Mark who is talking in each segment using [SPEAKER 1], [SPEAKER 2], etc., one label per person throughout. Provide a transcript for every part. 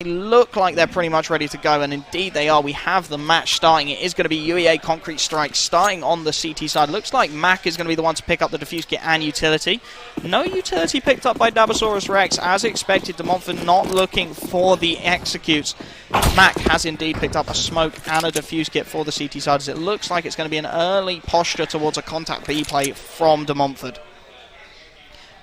[SPEAKER 1] They look like they're pretty much ready to go, and indeed they are. We have the match starting. It is going to be UEA Concrete Strike starting on the CT side. Looks like Mac is going to be the one to pick up the defuse kit and utility. No utility picked up by Dabosaurus Rex. As expected, De Montfort not looking for the executes. Mac has indeed picked up a smoke and a defuse kit for the CT side, as it looks like it's going to be an early posture towards a contact B play from De Montfort.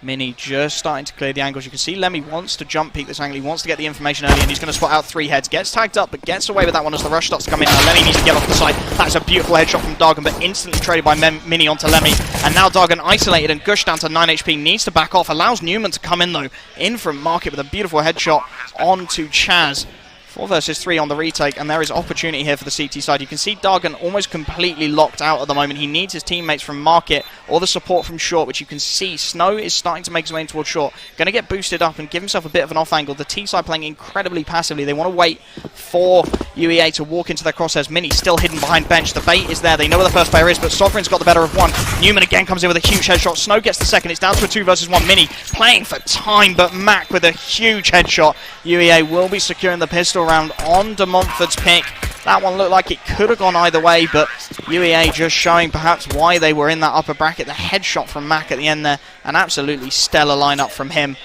[SPEAKER 1] Mini just starting to clear the angles. You can see Lemmy wants to jump peek this angle. He wants to get the information early, and he's going to spot out 3 heads. Gets tagged up, but gets away with that one as the rush starts to come in. Now Lemmy needs to get off the side. That's a beautiful headshot from Dargan, but instantly traded by Mini onto Lemmy. And now Dargan isolated and gushed down to 9 HP. Needs to back off. Allows Newman to come in, though. In from Market with a beautiful headshot onto Chaz. 4 versus 3 on the retake, and there is opportunity here for the CT side. You can see Dargan almost completely locked out at the moment. He needs his teammates from Market or the support from Short, which you can see Snow is starting to make his way in towards Short. Going to get boosted up and give himself a bit of an off angle. The T side playing incredibly passively. They want to wait for UEA to walk into their crosshairs. Mini still hidden behind bench. The bait is there. They know where the first player is, but Sovereign's got the better of one. Newman again comes in with a huge headshot. Snow gets the second. It's down to a 2 versus 1. Mini playing for time, but Mac with a huge headshot. UEA will be securing the pistol round on De Montfort's pick. That one looked like it could have gone either way, but UEA just showing perhaps why they were in that upper bracket. The headshot from Mac at the end there, an absolutely stellar lineup from him.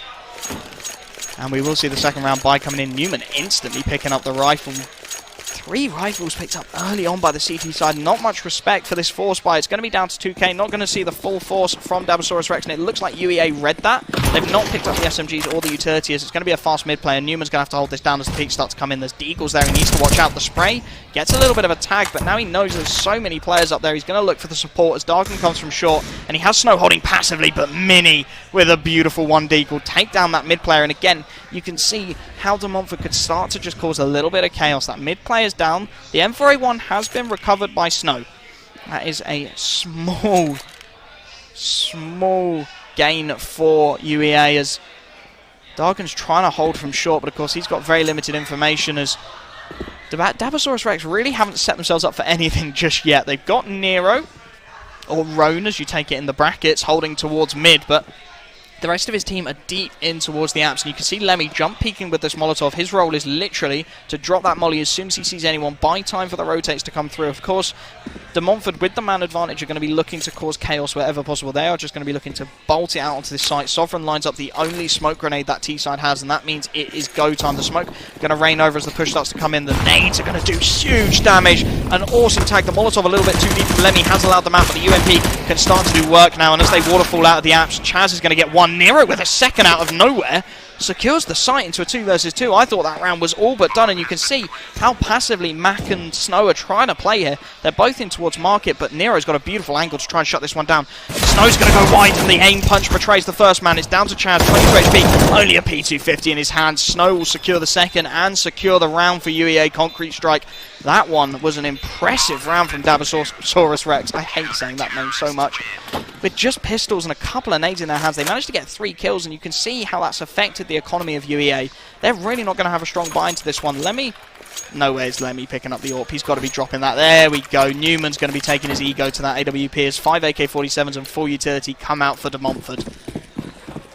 [SPEAKER 1] And we will see the second round buy coming in. Newman instantly picking up the rifle. 3 rifles picked up early on by the CT side. Not much respect for this force buy. It's going to be down to 2k. Not going to see the full force from Dabosaurus Rex, and it looks like UEA read that. They've not picked up the SMGs or the utility, as it's going to be a fast mid player. Newman's going to have to hold this down as the peaks start to come in. There's Deagles there. He needs to watch out. The spray gets a little bit of a tag, but now he knows there's so many players up there. He's going to look for the support as Dargan comes from Short, and he has Snow holding passively, but Mini with a beautiful 1 Deagle take down that mid player. And again, you can see how De Montfort could start to just cause a little bit of chaos. That mid player's down. The M4A1 has been recovered by Snow. That is a small gain for UEA, as Dargan's trying to hold from Short, but of course he's got very limited information, as Dabosaurus Rex really haven't set themselves up for anything just yet. They've got Nero, or Roan as you take it in the brackets, holding towards mid, but the rest of his team are deep in towards the apps, and you can see Lemmy jump peeking with this Molotov. His role is literally to drop that molly as soon as he sees anyone, buy time for the rotates to come through. Of course, De Montfort with the man advantage are going to be looking to cause chaos wherever possible. They are just going to be looking to bolt it out onto this site. Sovereign lines up the only smoke grenade that T-side has, and that means it is go time. The smoke going to rain over as the push starts to come in. The nades are going to do huge damage. An awesome tag. The Molotov a little bit too deep. Lemmy has allowed them out, but the UMP can start to do work now, and as they waterfall out of the apps, Chaz is going to get one. Nero with a second out of nowhere secures the site into a 2 versus 2. I thought that round was all but done, and you can see how passively Mac and Snow are trying to play here. They're both in towards Market, but Nero's got a beautiful angle to try and shut this one down. Snow's going to go wide, and the aim punch betrays the first man. It's down to Chaz, 22 HP, only a P250 in his hand. Snow will secure the second and secure the round for UEA Concrete Strike. That one was an impressive round from Dabosaurus Rex. I hate saying that name so much. With just pistols and a couple of nades in their hands, they managed to get 3 kills, and you can see how that's affected the economy of UEA. They're really not going to have a strong buy into this one. Lemmy, nowhere's Lemmy picking up the AWP. He's got to be dropping that. There we go. Newman's going to be taking his ego to that AWP as 5 AK-47s and 4 utility come out for De Montfort.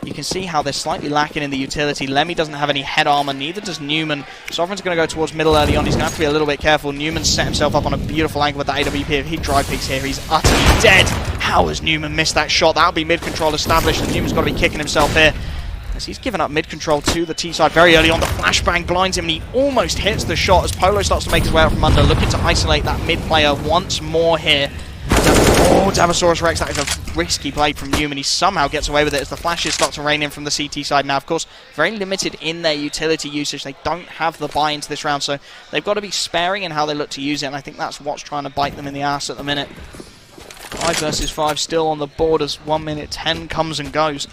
[SPEAKER 1] You can see how they're slightly lacking in the utility. Lemmy doesn't have any head armor, neither does Newman. Sovereign's going to go towards middle early on. He's going to have to be a little bit careful. Newman's set himself up on a beautiful angle with the AWP. If he drive peeks here, he's utterly dead. How has Newman missed that shot? That'll be mid-control established, and Newman's got to be kicking himself here, as he's given up mid-control to the T-side very early on. The flashbang blinds him, and he almost hits the shot as Polo starts to make his way out from under, looking to isolate that mid-player once more here. Oh, Dabosaurus Rex, that is a risky play from Newman. He somehow gets away with it as the flashes start to rain in from the CT side. Now, of course, very limited in their utility usage. They don't have the buy into this round, so they've got to be sparing in how they look to use it, and I think that's what's trying to bite them in the ass at the minute. 5 versus 5 still on the board as 1 minute 10 comes and goes.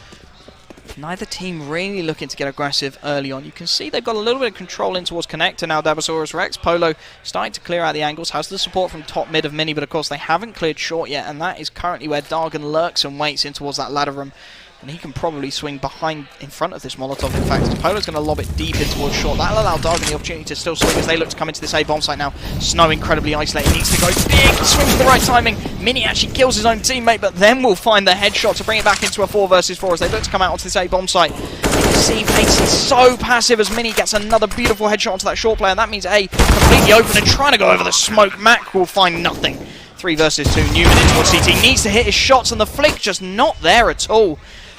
[SPEAKER 1] Neither team really looking to get aggressive early on. You can see they've got a little bit of control in towards Connector now, Dabosaurus Rex. Polo starting to clear out the angles, has the support from top mid of Mini, but of course they haven't cleared Short yet, and that is currently where Dargan lurks and waits in towards that ladder room. and he can probably swing behind, in front of this Molotov, in fact, as Polo's going to lob it deep in towards short. That'll allow Dargan the opportunity to still swing as they look to come into this A bomb site now. Snow incredibly isolated, he needs to go big, swings with the right timing. Mini actually kills his own teammate, but then will find the headshot to bring it back into a 4 versus 4 as they look to come out onto this A bomb site. You can see Pace is so passive as Mini gets another beautiful headshot onto that short player, and that means A completely open and trying to go over the smoke. Mac will find nothing. 3 versus 2, Newman in towards CT, needs to hit his shots, and the flick just not there at all.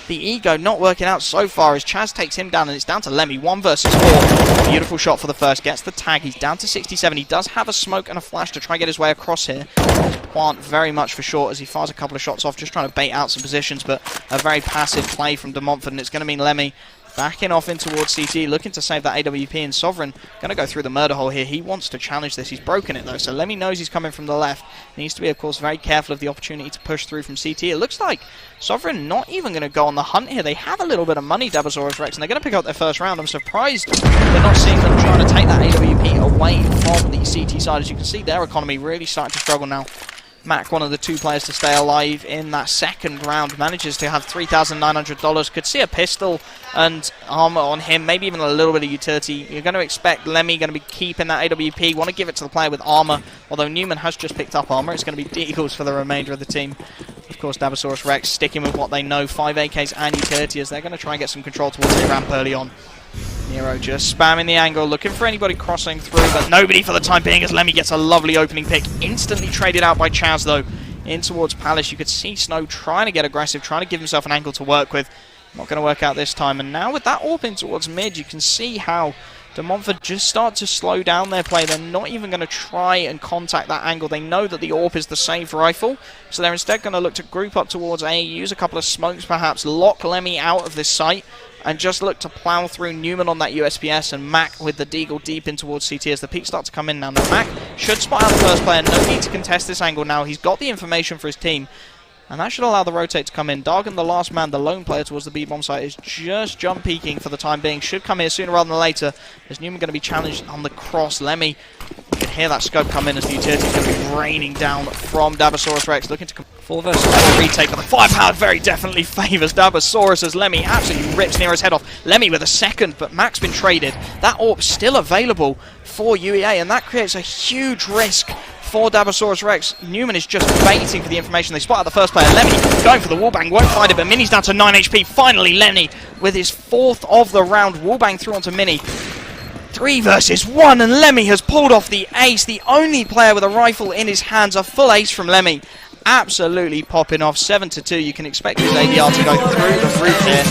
[SPEAKER 1] The ego not working out so far as Chaz takes him down, and it's down to Lemmy. 1 versus 4. Beautiful shot for the first. Gets the tag. He's down to 67. He does have a smoke and a flash to try and get his way across here. Plant very much for short as he fires a couple of shots off, just trying to bait out some positions, but a very passive play from De Montfort, and it's going to mean Lemmy backing off in towards CT, looking to save that AWP, and Sovereign going to go through the murder hole here. He wants to challenge this. He's broken it though, so Lemmy knows he's coming from the left. Needs to be, of course, very careful of the opportunity to push through from CT. It looks like Sovereign not even going to go on the hunt here. They have a little bit of money, Dabasaurus Rex, and they're going to pick up their first round. I'm surprised they're not seeing them trying to take that AWP away from the CT side. As you can see, their economy really starting to struggle now. Mac, one of the 2 players to stay alive in that second round, manages to have $3,900. Could see a pistol and armor on him, maybe even a little bit of utility. You're going to expect Lemmy going to be keeping that AWP. Want to give it to the player with armor, although Newman has just picked up armor. It's going to be Deagles for the remainder of the team. Of course, Dabasaurus Rex sticking with what they know, 5 AKs and utility, as they're going to try and get some control towards the ramp early on. Nero just spamming the angle, looking for anybody crossing through, but nobody for the time being as Lemmy gets a lovely opening pick. Instantly traded out by Chaz, though, in towards Palace. You could see Snow trying to get aggressive, trying to give himself an angle to work with. Not going to work out this time. And now with that AWP in towards mid, you can see how De Montfort just start to slow down their play. They're not even going to try and contact that angle. They know that the AWP is the safe rifle, so they're instead going to look to group up towards A, use a couple of smokes perhaps, lock Lemmy out of this site, and just look to plow through Newman on that USPS and Mac with the Deagle deep in towards CT as the peaks start to come in now. Now Mac should spot out the first player. No need to contest this angle now. He's got the information for his team, and that should allow the rotate to come in. Dargan, the last man, the lone player towards the B-bomb site, is just jump peeking for the time being. Should come here sooner rather than later. Is Newman going to be challenged on the cross? Lemmy, you can hear that scope come in as the utility is going to be raining down from Dabasaurus Rex. Looking to come 4 versus 4 retake, but the firepower very definitely favours Dabasaurus as Lemmy absolutely rips Nero's head off. Lemmy with a second, but Mac's been traded. That AWP still available for UEA, and that creates a huge risk for Dabasaurus Rex. Newman is just waiting for the information. They spot out the first player. Lemmy going for the wallbang, won't find it, but Mini's down to 9 HP. Finally, Lenny with his 4th of the round. Wallbang through onto Mini. 3 versus 1, and Lemmy has pulled off the ace. The only player with a rifle in his hands. A full ace from Lemmy. Absolutely popping off. 7-2. You can expect his ADR to go through the roof here.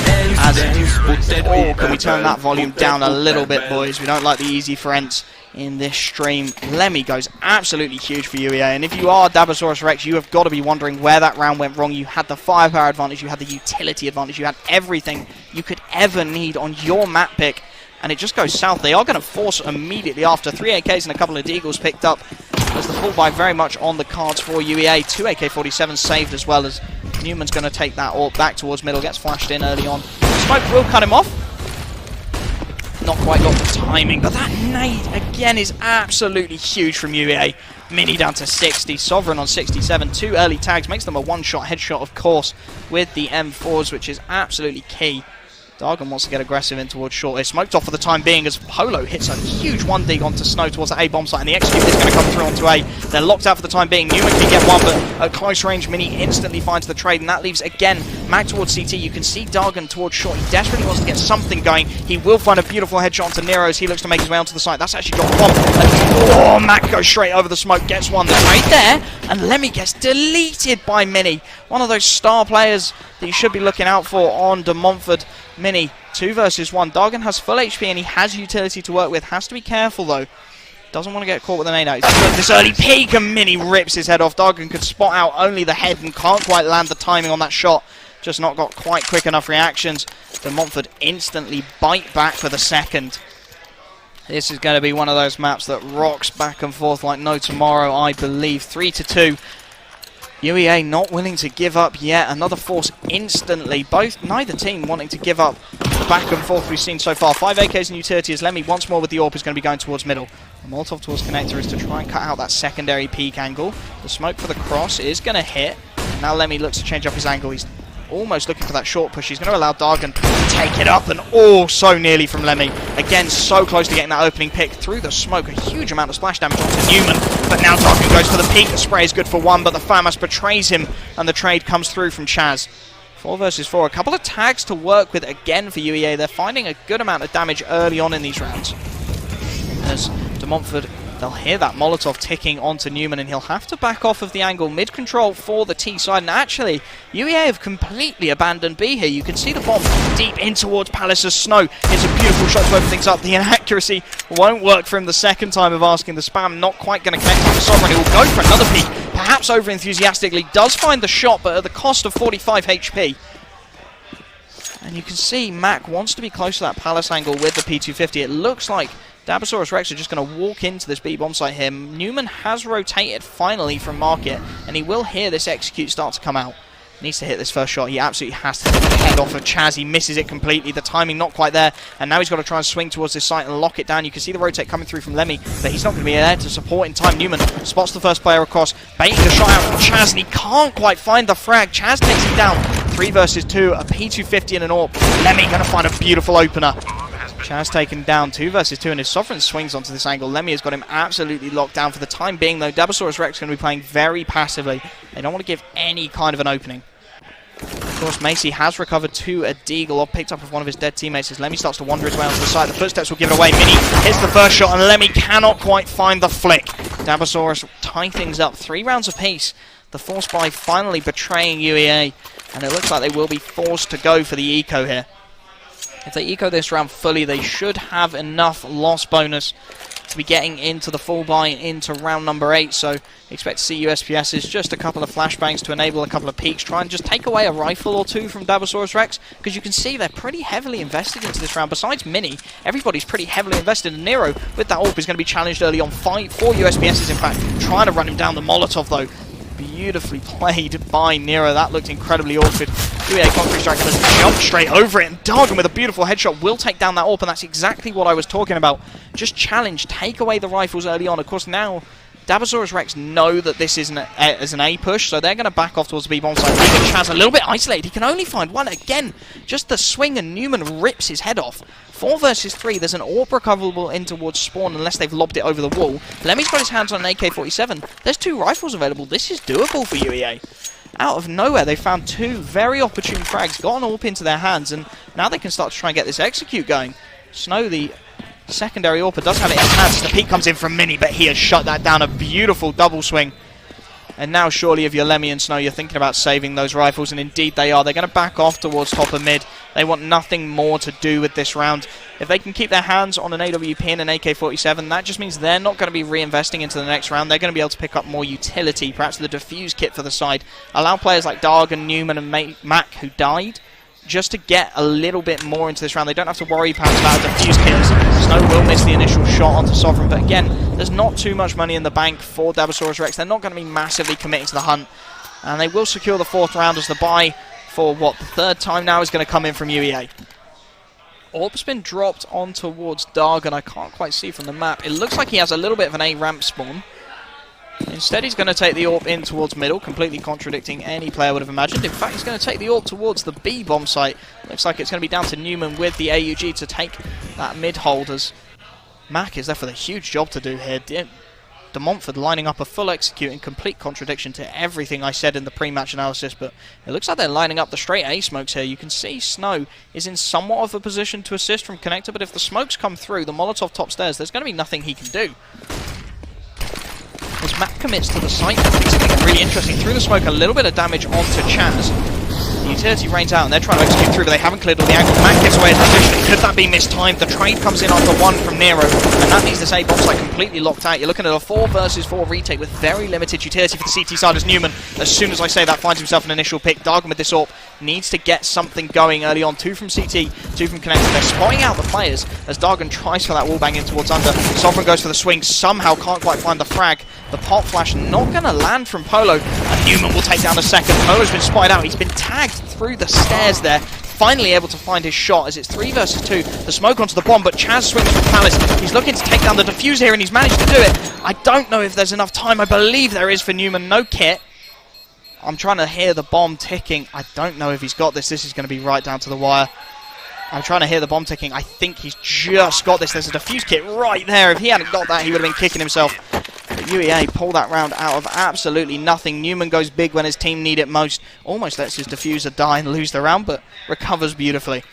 [SPEAKER 1] Oh, can we turn that volume down a little bit, boys? We don't like the easy friends in this stream. Lemmy goes absolutely huge for UEA, and if you are Dabasaurus Rex, you have got to be wondering where that round went wrong. You had the firepower advantage, you had the utility advantage, you had everything you could ever need on your map pick, and it just goes south. They are going to force immediately after. 3 AKs and a couple of Deagles picked up as the full buy very much on the cards for UEA. 2 AK-47s saved as well, as Newman's going to take that AWP back towards middle, gets flashed in early on. Smoke will cut him off. Not quite got the timing, but that nade again is absolutely huge from UEA. Mini down to 60, Sovereign on 67, 2 early tags, makes them a one-shot headshot, of course, with the M4s, which is absolutely key. Dargan wants to get aggressive in towards short. It's smoked off for the time being as Polo hits a huge 1-dig onto Snow towards the A-bomb site, and the execute is going to come through onto A. They're locked out for the time being. Newman can get one, but at close range, Mini instantly finds the trade, and that leaves, again, Mag towards CT. You can see Dargan towards short. He desperately wants to get something going. He will find a beautiful headshot onto Nero as he looks to make his way onto the site. That's actually dropped one. Oh, Mag goes straight over the smoke, gets one. The trade there, and Lemmy gets deleted by Mini. One of those star players that you should be looking out for on De Montfort. Mini, 2 versus 1. Dargan has full HP and he has utility to work with. Has to be careful though. Doesn't want to get caught with an nade out. He's got this early peek and Mini rips his head off. Dargan could spot out only the head and can't quite land the timing on that shot. Just not got quite quick enough reactions. De Montfort instantly bite back for the second. This is going to be one of those maps that rocks back and forth like no tomorrow, I believe. 3-2. UEA not willing to give up yet. Another force instantly. Neither team wanting to give up the back and forth we've seen so far. 5 AKs and utility as Lemmy once more with the AWP is going to be going towards middle. The Molotov towards connector is to try and cut out that secondary peak angle. The smoke for the cross is going to hit. Now Lemmy looks to change up his angle. He's almost looking for that short push. He's going to allow Dargan to take it up, and oh, so nearly from Lemmy. Again, so close to getting that opening pick through the smoke. A huge amount of splash damage onto Newman, but now Dargan goes for the peak. The spray is good for one, but the FAMAS betrays him, and the trade comes through from Chaz. 4 versus 4. A couple of tags to work with again for UEA. They're finding a good amount of damage early on in these rounds. As de Montfort, they'll hear that Molotov ticking onto Newman, and he'll have to back off of the angle. Mid-control for the T side, and actually, UEA have completely abandoned B here. You can see the bomb deep in towards Palace as Snow. It's a beautiful shot to open things up. The inaccuracy won't work for him the second time of asking. The spam not quite going to connect with the Sovereign. He will go for another peek, perhaps over-enthusiastically. Does find the shot, but at the cost of 45 HP. And you can see Mac wants to be close to that Palace angle with the P250. It looks like Dabosaurus Rex are just going to walk into this B bomb site here. Newman has rotated finally from market, and he will hear this execute start to come out. Needs to hit this first shot. He absolutely has to hit the head off of Chaz. He misses it completely. The timing not quite there, and now he's got to try and swing towards this site and lock it down. You can see the rotate coming through from Lemmy, but he's not going to be there to support in time. Newman spots the first player across, baiting the shot out from Chaz, and he can't quite find the frag. Chaz takes him down. 3 versus 2, a P250 and an AWP. Lemmy going to find a beautiful opener. Chaz taken down. 2 versus 2, and his Sovereign swings onto this angle. Lemmy has got him absolutely locked down for the time being, though. Dabosaurus Rex is going to be playing very passively. They don't want to give any kind of an opening. Of course, Macy has recovered 2 a Deagle, or picked up with one of his dead teammates as Lemmy starts to wander his way onto the side. The footsteps will give it away. Mini hits the first shot, and Lemmy cannot quite find the flick. Dabosaurus tie things up. 3 rounds apiece. The Force Buy finally betraying UEA, and it looks like they will be forced to go for the eco here. If they eco this round fully, they should have enough loss bonus to be getting into the full buy into round number 8. So expect to see USPSs, just a couple of flashbangs to enable a couple of peaks. Try and just take away a rifle or 2 from Dabosaurus Rex, because you can see they're pretty heavily invested into this round. Besides Mini, everybody's pretty heavily invested. And Nero, with that AWP, is going to be challenged early on. 4 USPSs, in fact, trying to run him down. The Molotov, though, beautifully played by Nero. That looked incredibly awkward. UEA Concrete Strike has jumped straight over it, and Dargan with a beautiful headshot will take down that AWP, and that's exactly what I was talking about. Just challenge, take away the rifles early on. Of course, now Dabosaurus Rex know that this is an A push, so they're going to back off towards the B bomb site. Chaz a little bit isolated. He can only find one. Again, just the swing, and Newman rips his head off. 4 versus 3. There's an AWP recoverable in towards spawn unless they've lobbed it over the wall. Lemmy's got his hands on an AK-47. There's 2 rifles available. This is doable for UEA. Out of nowhere, they found 2 very opportune frags, got an AWP into their hands, and now they can start to try and get this execute going. Snow, the secondary AWPer, does have it in his hands. The peek comes in from Mini, but he has shut that down. A beautiful double swing. And now, surely, if you're Lemmy and Snow, you're thinking about saving those rifles, and indeed they are. They're going to back off towards top and mid. They want nothing more to do with this round. If they can keep their hands on an AWP and an AK-47, that just means they're not going to be reinvesting into the next round. They're going to be able to pick up more utility, perhaps the defuse kit for the side. Allow players like Dargan, Newman, and Mac, who died, just to get a little bit more into this round. They don't have to worry perhaps about a defuse kit. Snow will miss the initial shot onto Sovereign, but again, there's not too much money in the bank for Dabosaurus Rex. They're not going to be massively committing to the hunt, and they will secure the 4th round as the buy for what, the 3rd time now is going to come in from UEA. AWP's been dropped on towards Dargan. I can't quite see from the map. It looks like he has a little bit of an A ramp spawn. Instead, he's going to take the AWP in towards middle, completely contradicting any player would have imagined. In fact, he's going to take the AWP towards the B bomb site. Looks like it's going to be down to Newman with the AUG to take that mid hold, as Mac is left with a huge job to do here. De Montfort lining up a full execute in complete contradiction to everything I said in the pre-match analysis, but it looks like they're lining up the straight A smokes here. You can see Snow is in somewhat of a position to assist from connector, but if the smokes come through, the Molotov top stairs, there's going to be nothing he can do. As Mac commits to the site, I think something really interesting. Through the smoke, a little bit of damage onto Chaz. The utility rains out, and they're trying to execute through, but they haven't cleared all the angles. Mac gets away in position. Could that be mistimed? The trade comes in after 1 from Nero, and that means this A bomb site completely locked out. You're looking at a 4 versus 4 retake with very limited utility for the CT side as Newman, as soon as I say that, finds himself an initial pick. Dargan with this AWP needs to get something going early on. 2 from CT, 2 from connector. They're spotting out the players as Dargan tries for that wallbang in towards under. Sovereign goes for the swing, somehow can't quite find the frag. The pop flash not going to land from Polo, and Newman will take down a second. Polo's been spotted out. He's been tagged through the stairs there. Finally able to find his shot as it's 3 versus 2. The smoke onto the bomb, but Chaz swings from Palace. He's looking to take down the defuse here, and he's managed to do it. I don't know if there's enough time. I believe there is for Newman. No kit. I'm trying to hear the bomb ticking. I don't know if he's got this. This is going to be right down to the wire. I'm trying to hear the bomb ticking. I think he's just got this. There's a defuse kit right there. If he hadn't got that, he would have been kicking himself. But UEA pull that round out of absolutely nothing. Newman goes big when his team need it most. Almost lets his diffuser die and lose the round, but recovers beautifully.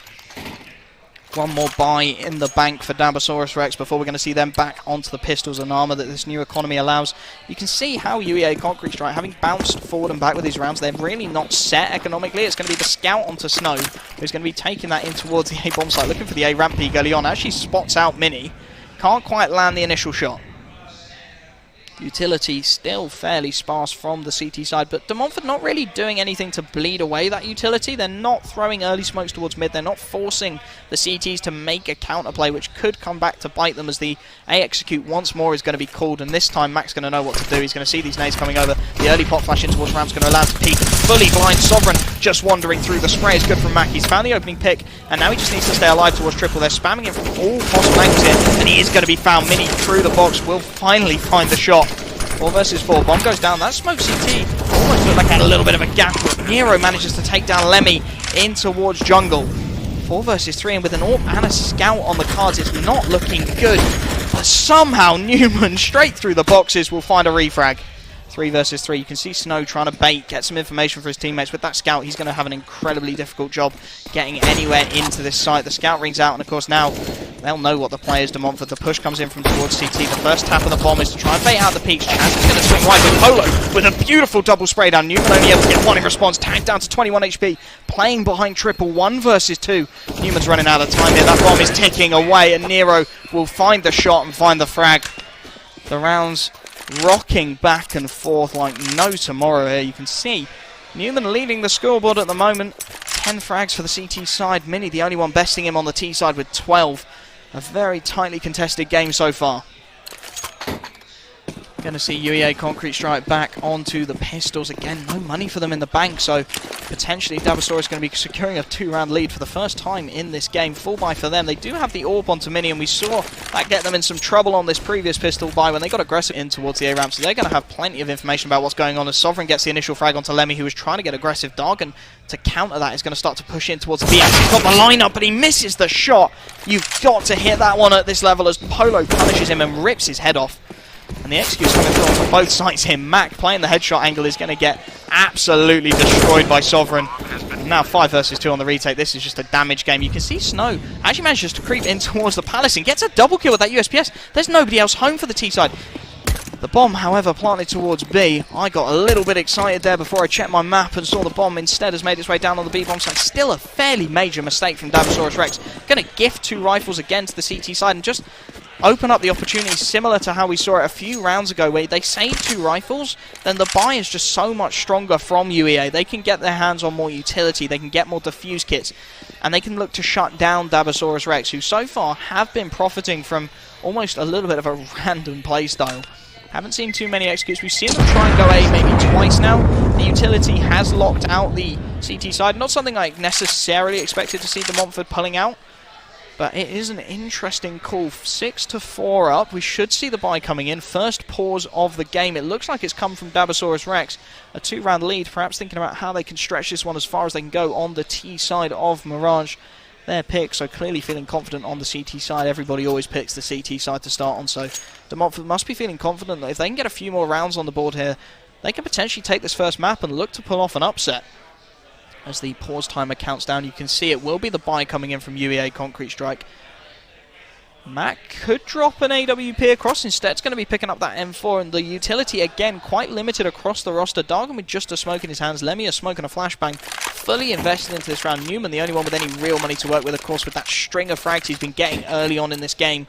[SPEAKER 1] One more buy in the bank for Dabosaurus Rex before we're going to see them back onto the pistols and armor that this new economy allows. You can see how UEA Concrete Strike, having bounced forward and back with these rounds, they're really not set economically. It's going to be the scout onto Snow who's going to be taking that in towards the A bomb site, looking for the A ramp peak early on. Actually spots out Mini. Can't quite land the initial shot. Utility still fairly sparse from the CT side, but De Montfort not really doing anything to bleed away that utility. They're not throwing early smokes towards mid. They're not forcing the CTs to make a counterplay, which could come back to bite them as the A execute once more is going to be called, and this time Mac's going to know what to do. He's going to see these nades coming over. The early pop flash in towards Ram's going to allow him to peek. Fully blind Sovereign just wandering through. The spray is good from Mac. He's found the opening pick, and now he just needs to stay alive towards triple. They're spamming him from all possible angles here, and he is going to be found. Mini through the box will finally find the shot. 4 versus 4. Bomb goes down. That smoke CT almost looked like it had a little bit of a gap, but Nero manages to take down Lemmy in towards jungle. 4 versus 3, and with an AWP and a scout on the cards, it's not looking good. But somehow Newman, straight through the boxes, will find a refrag. 3 versus 3. You can see Snow trying to bait, get some information for his teammates. With that scout, he's going to have an incredibly difficult job getting anywhere into this site. The scout rings out, and of course now they'll know what the play is. De Montfort, the push comes in from towards CT. The first tap of the bomb is to try and bait out the peaks. Chance is going to swing right with Polo with a beautiful double spray down. Newman only able to get one in response. Tagged down to 21 HP. Playing behind triple. 1 versus 2. Newman's running out of time here. That bomb is ticking away, and Nero will find the shot and find the frag. The rounds rocking back and forth like no tomorrow here. You can see Newman leading the scoreboard at the moment. 10 frags for the CT side. Mini the only one besting him on the T side with 12. A very tightly contested game so far. Going to see UEA Concrete Strike back onto the pistols again. No money for them in the bank, so potentially Dabosaurus is going to be securing a 2-round lead for the first time in this game. Full buy for them. They do have the AWP onto Mini, and we saw that get them in some trouble on this previous pistol buy when they got aggressive in towards the A ramp, so they're going to have plenty of information about what's going on as Sovereign gets the initial frag onto Lemmy, who was trying to get aggressive. Dargan, to counter that, is going to start to push in towards the BX. He's got the lineup, but he misses the shot. You've got to hit that one at this level as Polo punishes him and rips his head off. And the execute's coming through onto both sides here. Mac playing the headshot angle is going to get absolutely destroyed by Sovereign. And now 5 versus 2 on the retake. This is just a damage game. You can see Snow actually manages to creep in towards the Palace and gets a double kill with that USPS. There's nobody else home for the T side. The bomb, however, planted towards B. I got a little bit excited there before I checked my map and saw the bomb instead has made its way down on the B bomb side. Still a fairly major mistake from Dabosaurus Rex. Going to gift 2 rifles again to the CT side and just open up the opportunity similar to how we saw it a few rounds ago where they saved 2 rifles, then the buy is just so much stronger from UEA. They can get their hands on more utility, they can get more defuse kits, and they can look to shut down Dabosaurus Rex, who so far have been profiting from almost a little bit of a random playstyle. Haven't seen too many executes. We've seen them try and go A maybe twice now. The utility has locked out the CT side. Not something I necessarily expected to see De Montfort pulling out, but it is an interesting call. 6-4 up. We should see the buy coming in. First pause of the game. It looks like it's come from Dabosaurus Rex. A 2-round lead, perhaps thinking about how they can stretch this one as far as they can go on the T side of Mirage. Their pick, so clearly feeling confident on the CT side. Everybody always picks the CT side to start on, so De Montfort must be feeling confident that if they can get a few more rounds on the board here, they can potentially take this first map and look to pull off an upset. As the pause timer counts down, you can see it will be the buy coming in from UEA Concrete Strike. Mac could drop an AWP across. Instead, it's going to be picking up that M4, and the utility, again, quite limited across the roster. Dargan with just a smoke in his hands. Lemmy a smoke and a flashbang. Fully invested into this round. Newman, the only one with any real money to work with, of course, with that string of frags he's been getting early on in this game.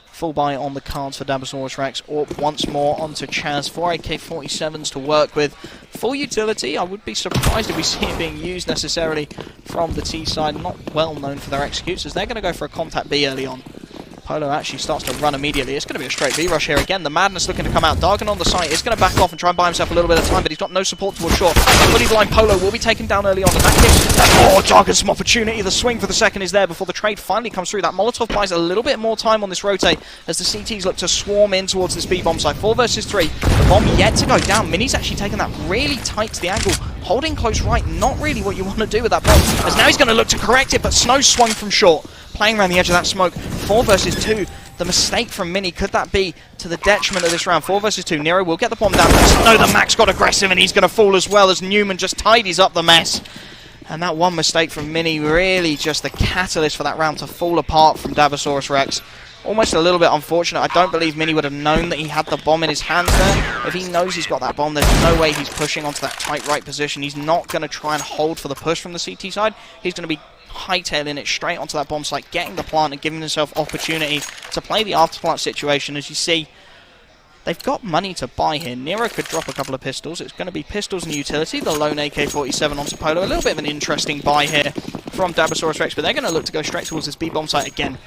[SPEAKER 1] Full buy on the cards for Dabosaurus Rex. AWP once more onto Chaz. 4 AK-47s to work with. Full utility. I would be surprised if we see it being used necessarily from the T side. Not well known for their executes, as they're going to go for a contact B early on. Polo actually starts to run immediately. It's going to be a straight V-rush here again. The Madness looking to come out. Dargan on the site is going to back off and try and buy himself a little bit of time, but he's got no support towards short. Fully blind Polo will be taken down early on. And that gives Dargan some opportunity. The swing for the second is there before the trade finally comes through. That Molotov buys a little bit more time on this rotate as the CTs look to swarm in towards this B-bomb site. 4 versus 3. The bomb yet to go down. Mini's actually taken that really tight to the angle. Holding close right, not really what you want to do with that bomb. As now he's going to look to correct it, but Snow swung from short. Playing around the edge of that smoke. 4 versus 2. The mistake from Mini, could that be to the detriment of this round? 4 versus 2. Nero will get the bomb down. No, the Max got aggressive and he's going to fall as well as Newman just tidies up the mess. And that one mistake from Mini really just the catalyst for that round to fall apart from Dabosaurus Rex. Almost a little bit unfortunate. I don't believe Mini would have known that he had the bomb in his hands there. If he knows he's got that bomb, there's no way he's pushing onto that tight right position. He's not going to try and hold for the push from the CT side. He's going to be hightailing it straight onto that bomb site, getting the plant and giving himself opportunity to play the afterplant situation. As you see, they've got money to buy here. Nero could drop a couple of pistols. It's going to be pistols and utility. The lone AK-47 onto Polo. A little bit of an interesting buy here from Dabosaurus Rex, but they're going to look to go straight towards this B-bomb site again.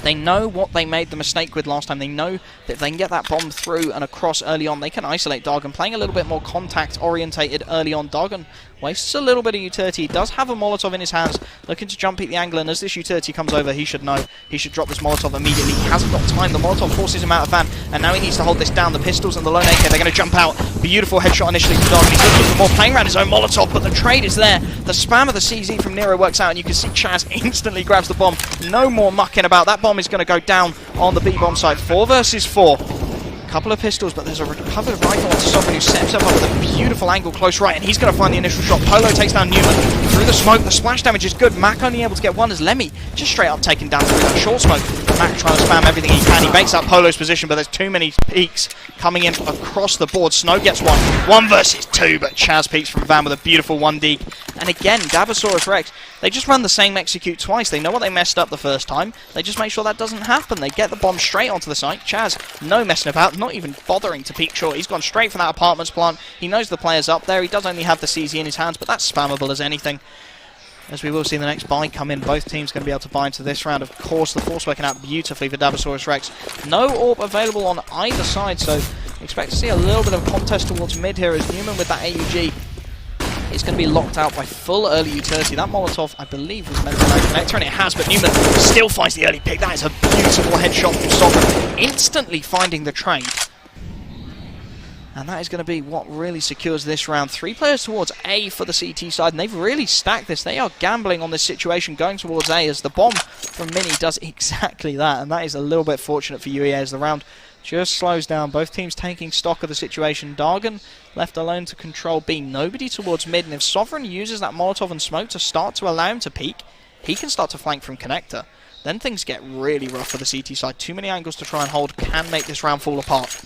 [SPEAKER 1] They know what they made the mistake with last time. They know that if they can get that bomb through and across early on, they can isolate Dargan. Playing a little bit more contact-orientated early on. Dargan wastes a little bit of utility. He does have a Molotov in his hands, looking to jump peek the angle, and as this utility comes over, he should know. He should drop this Molotov immediately. He hasn't got time. The Molotov forces him out of van, and now he needs to hold this down. The pistols and the lone AK, they're going to jump out. Beautiful headshot initially from Dargan. He's looking for more, playing around his own Molotov, but the trade is there. The spam of the CZ from Nero works out, and you can see Chaz instantly grabs the bomb. No more mucking about. That bomb is going to go down on the B-bomb site. 4 versus 4. Couple of pistols, but there's a recovered rifle onto Sovereign, who sets up with a beautiful angle close right, and he's going to find the initial shot. Polo takes down Newman through the smoke. The splash damage is good. Mac only able to get one as Lemmy just straight up taken down through that short smoke. Mac trying to spam everything he can. He bakes up Polo's position, but there's too many peaks coming in across the board. Snow gets one. 1 versus 2, but Chaz peeks from van with a beautiful 1D. And again, Dabosaurus Rex, they just run the same execute twice. They know what they messed up the first time. They just make sure that doesn't happen. They get the bomb straight onto the site. Chaz, no messing about, not even bothering to peek short. He's gone straight for that apartments plant. He knows the player's up there. He does only have the CZ in his hands, but that's spammable as anything. As we will see the next buy come in, both teams going to be able to buy into this round. Of course, the force working out beautifully for Dabosaurus Rex. No AWP available on either side, so expect to see a little bit of contest towards mid here as Newman with that AUG is going to be locked out by full early utility. That Molotov, I believe, was meant to no connector, and it has, but Newman still finds the early pick. That is a beautiful headshot from Sovereign, instantly finding the trade. And that is going to be what really secures this round. 3 players towards A for the CT side, and they've really stacked this. They are gambling on this situation, going towards A, as the bomb from Mini does exactly that. And that is a little bit fortunate for UEA as the round just slows down. Both teams taking stock of the situation. Dargan left alone to control B. Nobody towards mid, and if Sovereign uses that Molotov and smoke to start to allow him to peek, he can start to flank from connector. Then things get really rough for the CT side. Too many angles to try and hold can make this round fall apart.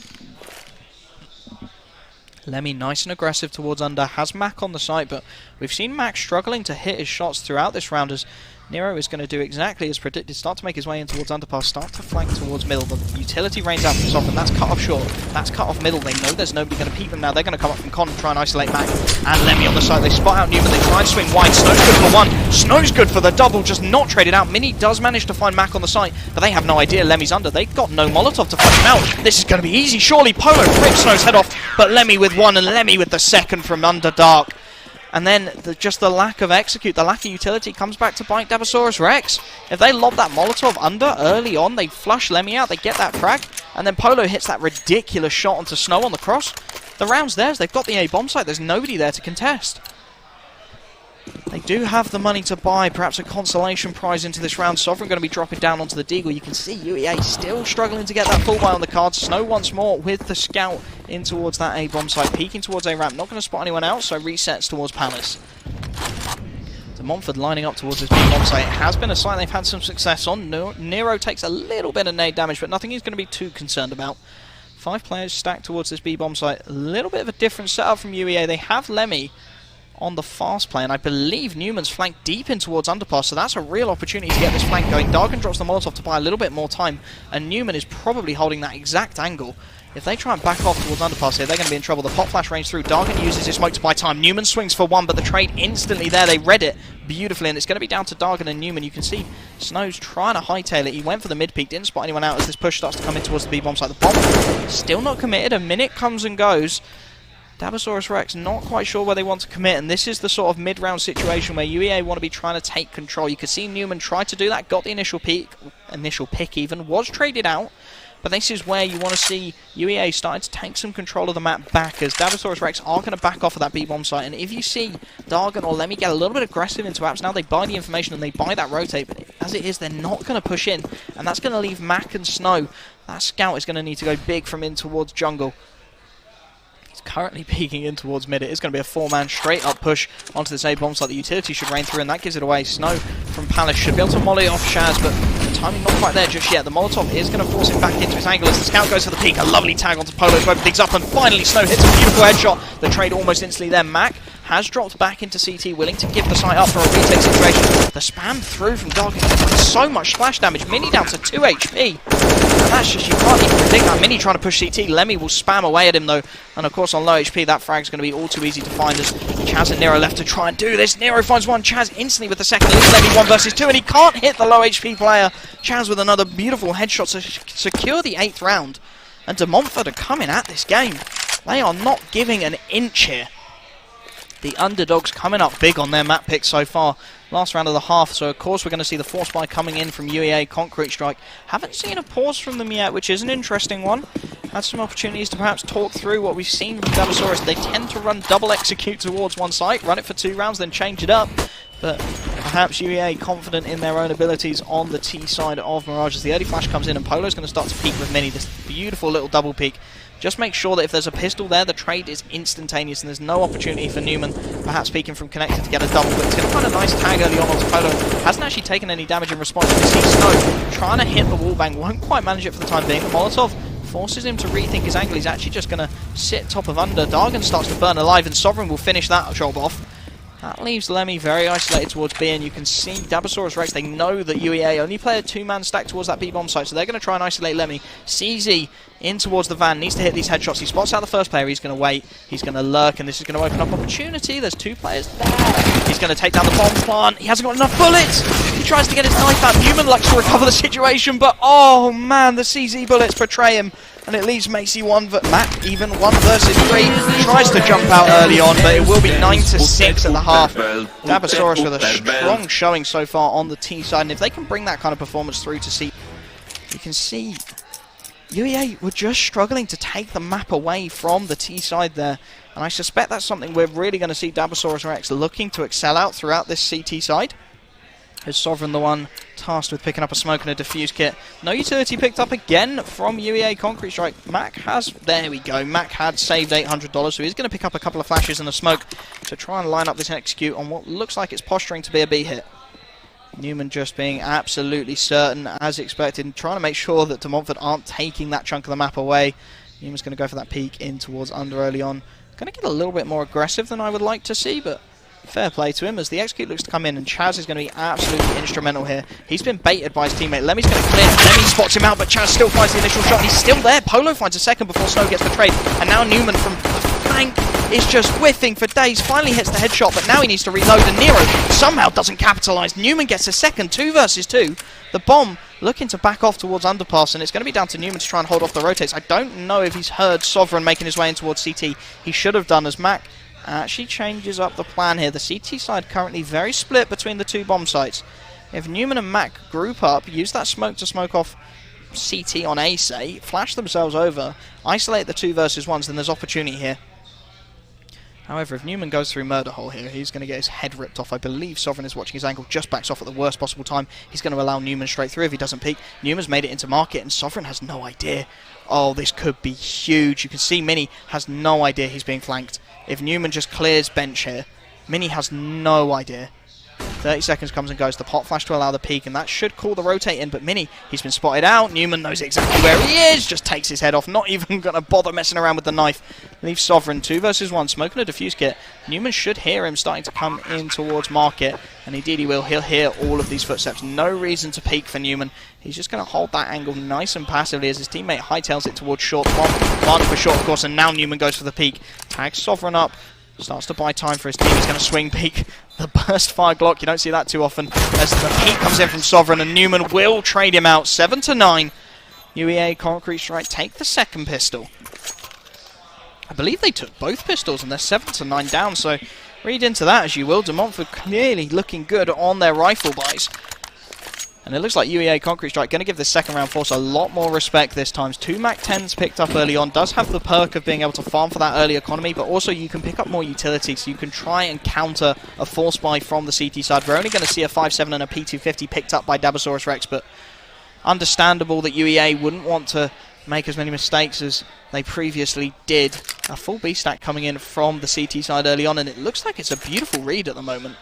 [SPEAKER 1] Lemmy nice and aggressive towards under, has Mac on the site, but we've seen Mac struggling to hit his shots throughout this round as Nero is going to do exactly as predicted, start to make his way in towards underpass, start to flank towards middle. The utility rains out from Sovereign, that's cut off short, that's cut off middle. They know there's nobody going to peek them now. They're going to come up from con and try and isolate Mac. And Lemmy on the side, they spot out Newman, they try and swing wide. Snow's good for 1, Snow's good for the double, just not traded out. Mini does manage to find Mac on the site, but they have no idea Lemmy's under. They've got no Molotov to flush him out. This is going to be easy, surely. Polo rips Snow's head off, but Lemmy with 1 and Lemmy with the second from under dark. And then just the lack of execute, the lack of utility comes back to bite Dabosaurus Rex. If they lob that Molotov under early on, they flush Lemmy out, they get that frag, and then Polo hits that ridiculous shot onto Snow on the cross. The round's theirs, they've got the A bomb site, there's nobody there to contest. They do have the money to buy perhaps a consolation prize into this round. Sovereign going to be dropping down onto the Deagle. You can see UEA still struggling to get that full buy on the cards. Snow once more with the scout in towards that A bomb site, peeking towards A ramp. Not going to spot anyone else, so resets towards Palace. So Montford lining up towards this B bomb site. It has been a site they've had some success on. Nero takes a little bit of nade damage, but nothing he's going to be too concerned about. 5 players stacked towards this B bomb site. A little bit of a different setup from UEA. They have Lemmy on the fast play, and I believe Newman's flanked deep in towards underpass, so that's a real opportunity to get this flank going. Dargan drops the Molotov to buy a little bit more time, and Newman is probably holding that exact angle. If they try and back off towards underpass here, they're going to be in trouble. The pop flash range through. Dargan uses his smoke to buy time. Newman swings for one, but the trade instantly there. They read it beautifully, and it's going to be down to Dargan and Newman. You can see Snow's trying to hightail it. He went for the mid peak, didn't spot anyone out as this push starts to come in towards the B-bomb site. The bomb still not committed. A minute comes and goes. Dabosaurus Rex not quite sure where they want to commit, and this is the sort of mid-round situation where UEA want to be trying to take control. You can see Newman try to do that, got the initial pick even, was traded out, but this is where you want to see UEA starting to take some control of the map back, as Dabosaurus Rex are going to back off of that B-bomb site, and if you see Dargan or Lemmy get a little bit aggressive into apps, now they buy the information and they buy that rotate, but as it is, they're not going to push in, and that's going to leave Mac and Snow. That scout is going to need to go big from in towards jungle. Currently peeking in towards mid. It is going to be a 4-man straight up push onto this A bomb site. The utility should rain through, and that gives it away. Snow from Palace should be able to molly off Shaz, but the timing not quite there just yet. The Molotov is going to force him back into his angle as the scout goes for the peek. A lovely tag onto Polo's web, digs up, and finally Snow hits a beautiful headshot. The trade almost instantly there. Mac has dropped back into CT, willing to give the site up for a retake situation. The spam through from Dargan, so much splash damage. Mini down to 2 HP. And that's just, you can't even predict that. Mini trying to push CT. Lemmy will spam away at him though. And of course on low HP, that frag's going to be all too easy to find as Chaz and Nero left to try and do this. Nero finds one. Chaz instantly with the second. Leaves Lemmy 1 versus 2, and he can't hit the low HP player. Chaz with another beautiful headshot to secure the 8th round. And De Montfort are coming at this game. They are not giving an inch here. The underdogs coming up big on their map pick so far. Last round of the half, so of course we're going to see the force buy coming in from UEA Concrete Strike. Haven't seen a pause from them yet, which is an interesting one. Had some opportunities to perhaps talk through what we've seen from Dabosaurus. They tend to run double execute towards one site, run it for 2 rounds, then change it up. But perhaps UEA confident in their own abilities on the T side of Mirage as the early flash comes in, and Polo's going to start to peek with Mini. This beautiful little double peek. Just make sure that if there's a pistol there, the trade is instantaneous and there's no opportunity for Newman, perhaps peeking from connected to get a double. But it's going to find a nice tag early on onto Polo. Hasn't actually taken any damage in response. You can see Snow trying to hit the wallbang, won't quite manage it for the time being. The Molotov forces him to rethink his angle. He's actually just going to sit top of under. Dargan starts to burn alive, and Sovereign will finish that job off. That leaves Lemmy very isolated towards B, and you can see Dabosaurus Rex, they know that UEA only play a 2-man stack towards that B-bomb site, so they're going to try and isolate Lemmy. CZ in towards the van, needs to hit these headshots. He spots out the first player, he's going to wait, he's going to lurk, and this is going to open up opportunity. There's 2 players there. He's going to take down the bomb plant. He hasn't got enough bullets. He tries to get his knife out. Newman likes to recover the situation, but oh man, the CZ bullets betray him. And it leaves Macy Mac even 1 versus 3. Tries to jump out early on, but it will be 9-6 at the half. Dabosaurus with a strong showing so far on the T side, and if they can bring that kind of performance through to C, you can see UEA were just struggling to take the map away from the T side there. And I suspect that's something we're really going to see Dabosaurus Rex looking to excel out throughout this CT side. Is Sovereign the one tasked with picking up a smoke and a defuse kit? No utility picked up again from UEA Concrete Strike. Mac has, there we go, Mac had saved $800, so he's going to pick up a couple of flashes and a smoke to try and line up this execute on what looks like it's posturing to be a B hit. Newman just being absolutely certain, as expected, and trying to make sure that De Montfort aren't taking that chunk of the map away. Newman's going to go for that peek in towards under early on. Going to get a little bit more aggressive than I would like to see, but fair play to him as the execute looks to come in, and Chaz is going to be absolutely instrumental here. He's been baited by his teammate. Lemmy's going to clear. Lemmy spots him out, but Chaz still finds the initial shot. He's still there. Polo finds a second before Snow gets the trade, and now Newman from the flank is just whiffing for days. Finally hits the headshot, but now he needs to reload, and Nero somehow doesn't capitalise. Newman gets a second, 2 versus 2. The bomb looking to back off towards underpass, and it's going to be down to Newman to try and hold off the rotates. I don't know if he's heard Sovereign making his way in towards CT. He should have done, as Mac actually changes up the plan here. The CT side currently very split between the 2 bomb sites. If Newman and Mac group up, use that smoke to smoke off CT on A, say, flash themselves over, isolate the 2 versus 1s, then there's opportunity here. However, if Newman goes through murder hole here, he's going to get his head ripped off. I believe Sovereign is watching his angle, just backs off at the worst possible time. He's going to allow Newman straight through if he doesn't peek. Newman's made it into market, and Sovereign has no idea. Oh, this could be huge. You can see Mini has no idea he's being flanked. If Newman just clears bench here, Mini has no idea. 30 seconds comes and goes. The pot flash to allow the peek, and that should call the rotate in, but Mini, he's been spotted out. Newman knows exactly where he is, just takes his head off, not even going to bother messing around with the knife. Leaves Sovereign 2 versus 1, smoking a defuse kit. Newman should hear him starting to come in towards market, and indeed he will. He'll hear all of these footsteps. No reason to peek for Newman. He's just going to hold that angle nice and passively as his teammate hightails it towards short. One for short, of course, and now Newman goes for the peak. Tags Sovereign up. Starts to buy time for his team. He's going to swing peak. The burst fire Glock. You don't see that too often. As the peak comes in from Sovereign, and Newman will trade him out. 7-9. UEA Concrete Strike take the second pistol. I believe they took both pistols, and they're 7-9 down. So read into that as you will. De Montfort clearly looking good on their rifle buys. And it looks like UEA Concrete Strike going to give this second round force a lot more respect this time. 2 MAC-10s picked up early on. Does have the perk of being able to farm for that early economy, but also you can pick up more utility, so you can try and counter a force buy from the CT side. We're only going to see a 5.7 and a P250 picked up by Dabosaurus Rex, but understandable that UEA wouldn't want to make as many mistakes as they previously did. A full B stack coming in from the CT side early on, and it looks like it's a beautiful read at the moment.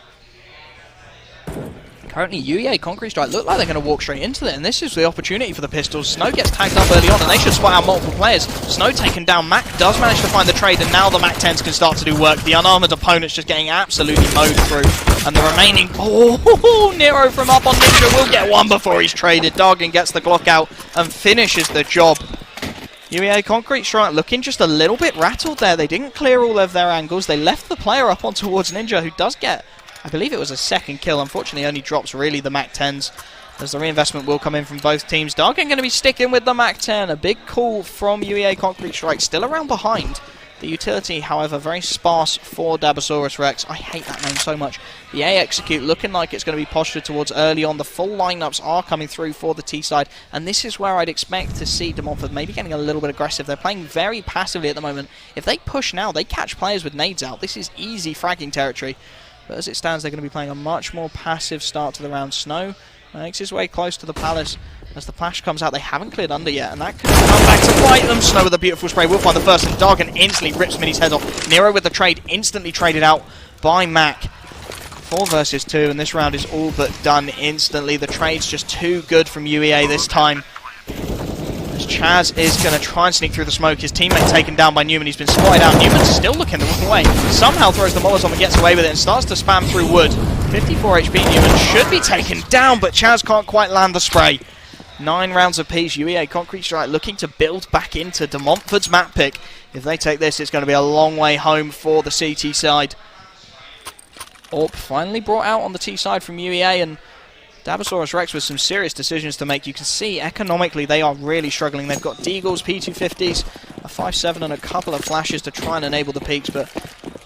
[SPEAKER 1] Currently, UEA Concrete Strike look like they're going to walk straight into it, and this is the opportunity for the pistols. Snow gets tagged up early on, and they should spot out multiple players. Snow taken down. Mac does manage to find the trade, and now the Mac-10s can start to do work. The unarmored opponent's just getting absolutely mowed through, and the remaining... Oh, Nero from up on Ninja will get one before he's traded. Dargan gets the Glock out and finishes the job. UEA Concrete Strike looking just a little bit rattled there. They didn't clear all of their angles. They left the player up on towards Ninja, who does get... I believe it was a second kill. Unfortunately, only drops really the MAC-10s, as the reinvestment will come in from both teams. Dargan going to be sticking with the MAC-10. A big call from UEA Concrete Strike. Still around behind. The utility, however, very sparse for Dabosaurus Rex. I hate that name so much. The A execute looking like it's going to be postured towards early on. The full lineups are coming through for the T side, and this is where I'd expect to see De Montfort maybe getting a little bit aggressive. They're playing very passively at the moment. If they push now, they catch players with nades out. This is easy fragging territory. But as it stands, they're going to be playing a much more passive start to the round. Snow makes his way close to the palace as the flash comes out. They haven't cleared under yet, and that could come back to bite them. Snow with a beautiful spray will find the first, and Dargan instantly rips Mini's head off. Nero with the trade, instantly traded out by Mac. 4 versus 2, and this round is all but done instantly. The trade's just too good from UEA this time. Chaz is going to try and sneak through the smoke. His teammate taken down by Newman. He's been spotted out. Newman's still looking the wrong way. Somehow throws the Molotov and gets away with it and starts to spam through wood. 54 HP. Newman should be taken down, but Chaz can't quite land the spray. 9 rounds apiece. UEA Concrete Strike looking to build back into De Montfort's map pick. If they take this, it's going to be a long way home for the CT side. Orp finally brought out on the T side from UEA, and Dabosaurus Rex with some serious decisions to make. You can see economically they are really struggling. They've got Deagles, P250s, a 5.7 and a couple of flashes to try and enable the peaks, but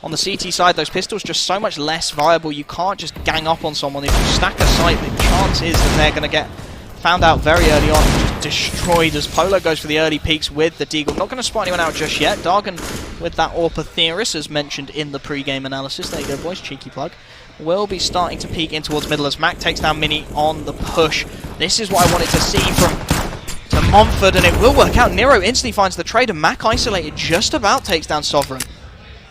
[SPEAKER 1] on the CT side those pistols just so much less viable. You can't just gang up on someone. If you stack a sight, the chance is that they're going to get found out very early on and just destroyed as Polo goes for the early peaks with the Deagle. Not going to spot anyone out just yet. Dargan with that Orpatheris as mentioned in the pre-game analysis. There you go, boys, cheeky plug. Will be starting to peek in towards middle as Mac takes down Mini on the push. This is what I wanted to see from De Montfort, and it will work out. Nero instantly finds the trade, and Mac isolated just about takes down Sovereign.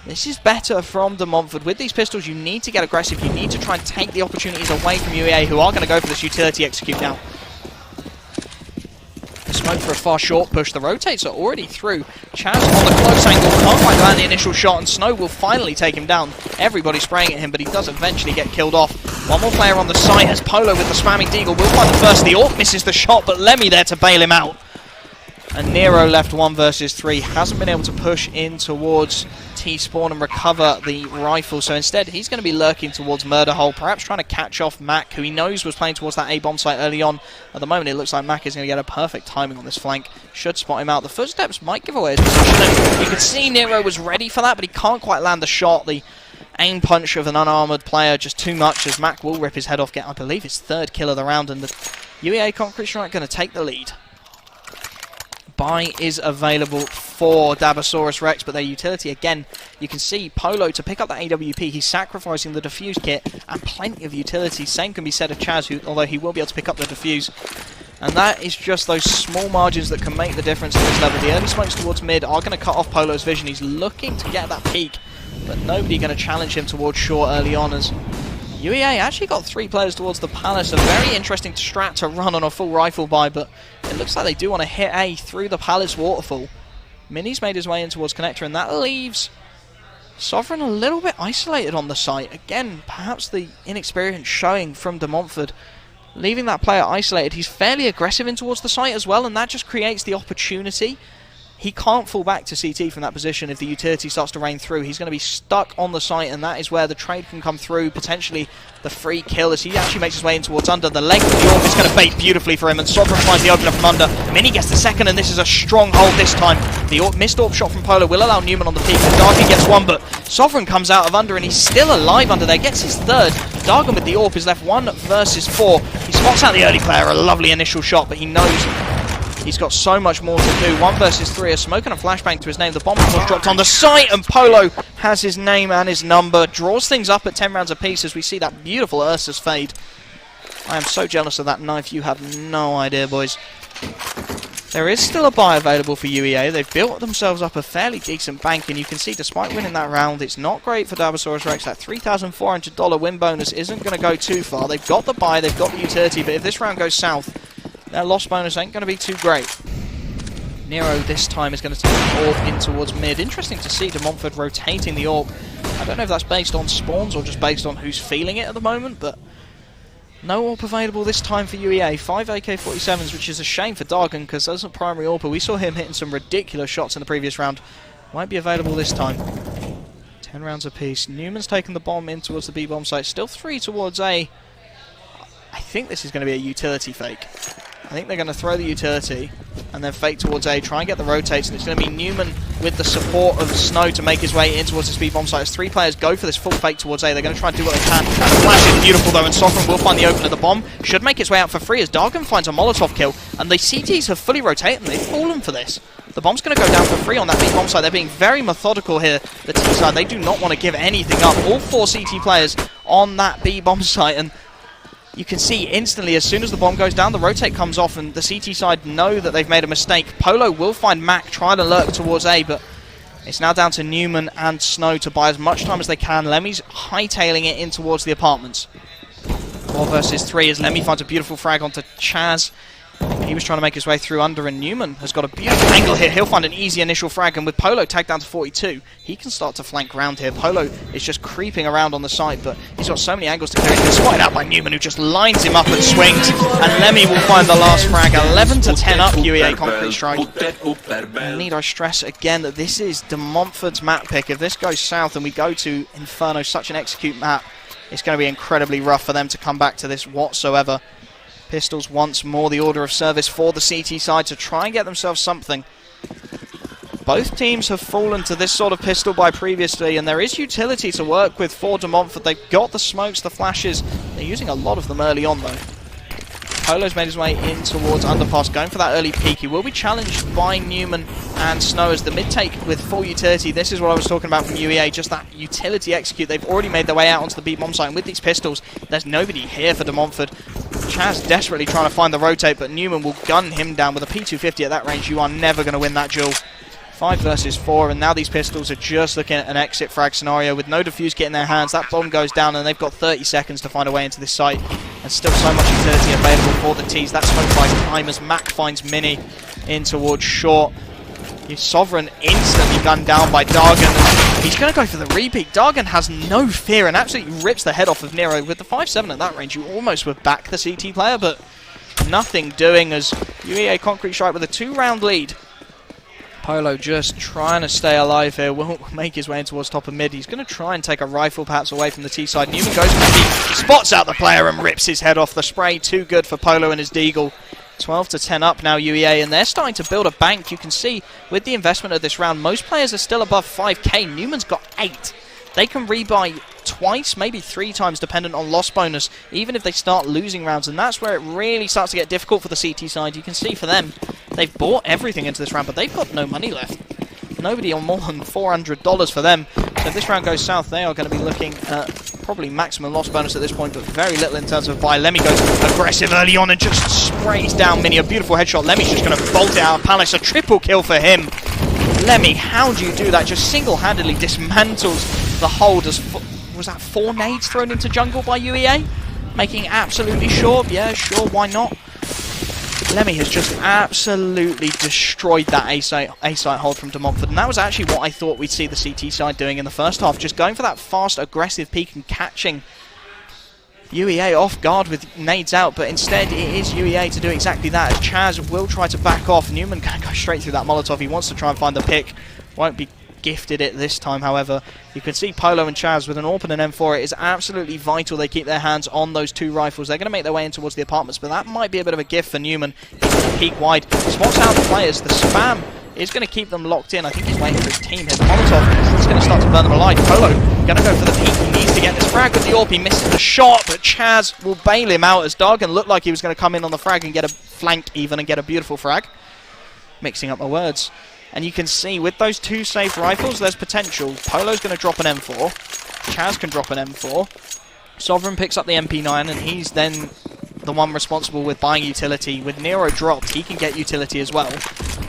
[SPEAKER 1] This is better from De Montfort. With these pistols, you need to get aggressive. You need to try and take the opportunities away from UEA, who are going to go for this utility execute now. Smoke for a far short push. The rotates are already through. Chaz on the close angle can't quite land the initial shot, and Snow will finally take him down. Everybody spraying at him, but he does eventually get killed off. One more player on the site as Polo with the spamming Deagle will find the first. The Orc misses the shot, but Lemmy there to bail him out. And Nero left 1 versus 3. Hasn't been able to push in towards T-Spawn and recover the rifle. So instead, he's going to be lurking towards Murder Hole, perhaps trying to catch off Mac, who he knows was playing towards that A-bomb site early on. At the moment, it looks like Mac is going to get a perfect timing on this flank. Should spot him out. The footsteps might give away his position. You can see Nero was ready for that, but he can't quite land the shot. The aim punch of an unarmored player just too much, as Mac will rip his head off, get, I believe, his 3rd kill of the round, and the UEA Concrete Strike going to take the lead. Buy is available for Dabosaurus Rex, but their utility, again, you can see Polo to pick up that AWP. He's sacrificing the defuse kit and plenty of utility. Same can be said of Chaz, who, although he will be able to pick up the defuse. And that is just those small margins that can make the difference at this level. The early smokes towards mid are going to cut off Polo's vision. He's looking to get that peak, but nobody going to challenge him towards short early on, as UEA actually got 3 players towards the Palace. A very interesting strat to run on a full rifle buy, but it looks like they do want to hit A through the Palace waterfall. Mini's made his way in towards Connector, and that leaves Sovereign a little bit isolated on the site. Again, perhaps the inexperience showing from De Montfort. leaving that player isolated. He's fairly aggressive in towards the site as well, and that just creates the opportunity. He can't fall back to CT from that position if the utility starts to rain through. He's going to be stuck on the site, and that is where the trade can come through, potentially the free kill, as he actually makes his way in towards under. The leg of the orb is going to bait beautifully for him, and Sovereign finds the opener from under. Mini gets the second, and this is a strong hold this time. The missed orb shot from Polo will allow Newman on the peak, and Dargan gets one, but Sovereign comes out of under, and he's still alive under there, gets his third. Dargan with the orb is left 1 versus 4. He spots out the early player, a lovely initial shot, but he knows he's got so much more to do. 1 versus 3, a smoke and a flashbang to his name. The bomb was dropped on the site, and Polo has his name and his number. Draws things up at 10 rounds apiece as we see that beautiful Ursus fade. I am so jealous of that knife, you have no idea, boys. There is still a buy available for UEA. They've built themselves up a fairly decent bank, and you can see despite winning that round, it's not great for Dabosaurus Rex. That $3,400 win bonus isn't going to go too far. They've got the buy, they've got the utility, but if this round goes south, their loss bonus ain't going to be too great. Nero this time is going to take the orb in towards mid. Interesting to see de Montfort rotating the orb. I don't know if that's based on spawns or just based on who's feeling it at the moment, but no orb available this time for UEA. 5 AK-47s, which is a shame for Dargan, because as a primary orber, we saw him hitting some ridiculous shots in the previous round. Won't be available this time. 10 rounds apiece. Newman's taken the bomb in towards the B-bomb site. Still 3 towards A. I think this is going to be a utility fake. I think they're going to throw the utility and then fake towards A, try and get the rotates, and it's going to be Newman with the support of Snow to make his way in towards the speed bomb site. As 3 players go for this full fake towards A, they're going to try and do what they can. The flash is beautiful though, and Sovereign will find the opener. The bomb should make its way out for free as Dargan finds a Molotov kill, and the CTs have fully rotated and they've fallen for this. The bomb's going to go down for free on that B bomb site. They're being very methodical here, the T side. They do not want to give anything up. All 4 CT players on that B bomb site, and you can see instantly as soon as the bomb goes down, the rotate comes off, and the CT side know that they've made a mistake. Polo will find Mac trying to lurk towards A, but it's now down to Newman and Snow to buy as much time as they can. Lemmy's hightailing it in towards the apartments. 4 versus 3 as Lemmy finds a beautiful frag onto Chaz. He was trying to make his way through under, and Newman has got a beautiful angle here. He'll find an easy initial frag, and with Polo tagged down to 42, he can start to flank round here. Polo is just creeping around on the side, but he's got so many angles to clear. He's spotted out by Newman, who just lines him up and swings, and Lemmy will find the last frag. 11 to 10 up, UEA Concrete Strike. Need I stress again that this is de Montfort's map pick. If this goes south and we go to Inferno, such an execute map, it's going to be incredibly rough for them to come back to this whatsoever. Pistols once more the order of service for the CT side to try and get themselves something. Both teams have fallen to this sort of pistol buy previously, and there is utility to work with for de Montfort. They've got the smokes, the flashes. They're using a lot of them early on though. Polo's made his way in towards underpass, going for that early peek. He will be challenged by Newman and Snow as the mid take with full utility. This is what I was talking about from UEA, just that utility execute. They've already made their way out onto the B bomb site, and with these pistols, there's nobody here for de Montfort. Chaz desperately trying to find the rotate, but Newman will gun him down with a P250 at that range. You are never going to win that duel. 5 versus 4, and now these pistols are just looking at an exit frag scenario with no defuse kit in their hands. That bomb goes down, and they've got 30 seconds to find a way into this site, and still so much utility available for the T's. That smoke buys time as Mac finds Mini in towards short. His Sovereign instantly gunned down by Dargan. He's going to go for the repeat. Dargan has no fear and absolutely rips the head off of Nero. With the 5-7 at that range, you almost would back the CT player, but nothing doing as UEA Concrete Strike with a 2-round lead. Polo just trying to stay alive here, won't make his way in towards top of mid. He's going to try and take a rifle perhaps away from the T side. Newman goes for the T, spots out the player and rips his head off. The spray too good for Polo and his Deagle. 12 to 10 up now UEA, and they're starting to build a bank. You can see with the investment of this round, most players are still above 5k. Newman's got 8. They can rebuy twice, maybe 3 times, dependent on loss bonus, even if they start losing rounds, and that's where it really starts to get difficult for the CT side. You can see for them, they've bought everything into this round, but they've got no money left. Nobody on more than $400 for them. So if this round goes south, they are going to be looking at probably maximum loss bonus at this point, but very little in terms of buy. Lemmy goes aggressive early on and just sprays down Mini. A beautiful headshot. Lemmy's just going to bolt it out of Palace. A triple kill for him. Lemmy, how do you do that? Just single-handedly dismantles the hold. Was that 4 nades thrown into jungle by UEA? Making absolutely sure. Yeah, sure, why not? Lemmy has just absolutely destroyed that A-site hold from de Montfort, and that was actually what I thought we'd see the CT side doing in the first half, just going for that fast, aggressive peak and catching UEA off guard with nades out, but instead it is UEA to do exactly that. As Chaz will try to back off. Newman can go straight through that Molotov. He wants to try and find the pick. Won't be gifted it this time, however. You can see Polo and Chaz with an AWP and an M4. It is absolutely vital they keep their hands on those two rifles. They're going to make their way in towards the apartments, but that might be a bit of a gift for Newman. He's going to peek wide. Spots out the players. The spam is going to keep them locked in. I think he's waiting for his team here. The Molotov is going to start to burn them alive. Polo going to go for the peek. He needs to get this frag with the AWP. He misses the shot, but Chaz will bail him out as Dargan looked like he was going to come in on the frag and get a flank even and get a beautiful frag. Mixing up my words. And you can see with those two safe rifles, there's potential. Polo's going to drop an M4. Chaz can drop an M4. Sovereign picks up the MP9, and he's then the one responsible with buying utility. With Nero dropped, he can get utility as well.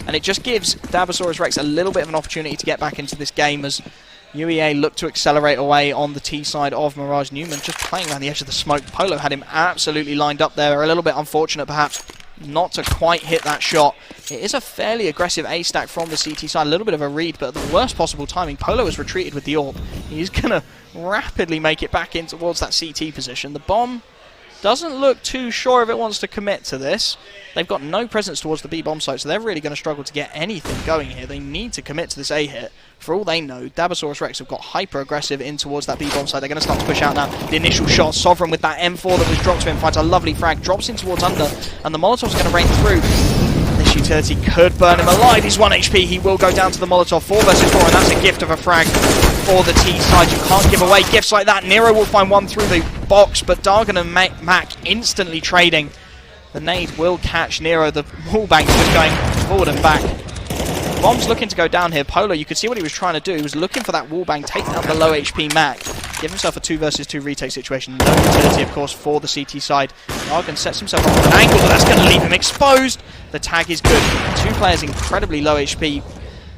[SPEAKER 1] And it just gives Dabosaurus Rex a little bit of an opportunity to get back into this game as UEA look to accelerate away on the T side of Mirage. Newman just playing around the edge of the smoke. Polo had him absolutely lined up there. A little bit unfortunate, perhaps, not to quite hit that shot. It is a fairly aggressive A stack from the CT side, a little bit of a read, but at the worst possible timing, Polo has retreated with the AWP. He's going to rapidly make it back in towards that CT position. The bomb doesn't look too sure if it wants to commit to this. They've got no presence towards the B bomb site, so they're really going to struggle to get anything going here. They need to commit to this A hit. For all they know, Dabosaurus Rex have got hyper aggressive in towards that B bomb site. They're going to start to push out now. The initial shot, Sovereign with that M4 that was dropped to him, finds a lovely frag, drops in towards under, and the Molotov's going to rain through. This utility could burn him alive. He's 1 HP. He will go down to the Molotov. 4 versus 4, and that's a gift of a frag for the T side. You can't give away gifts like that. Nero will find one through the box, but Dargan and Mac instantly trading. The nade will catch Nero. The wallbang's just going forward and back. Bomb's looking to go down here. Polo, you could see what he was trying to do. He was looking for that wallbang, take down the low HP Mac, give himself a 2 versus 2 retake situation. No utility, of course, for the CT side. Dargan sets himself up with an angle, but that's going to leave him exposed. The tag is good. 2 players incredibly low HP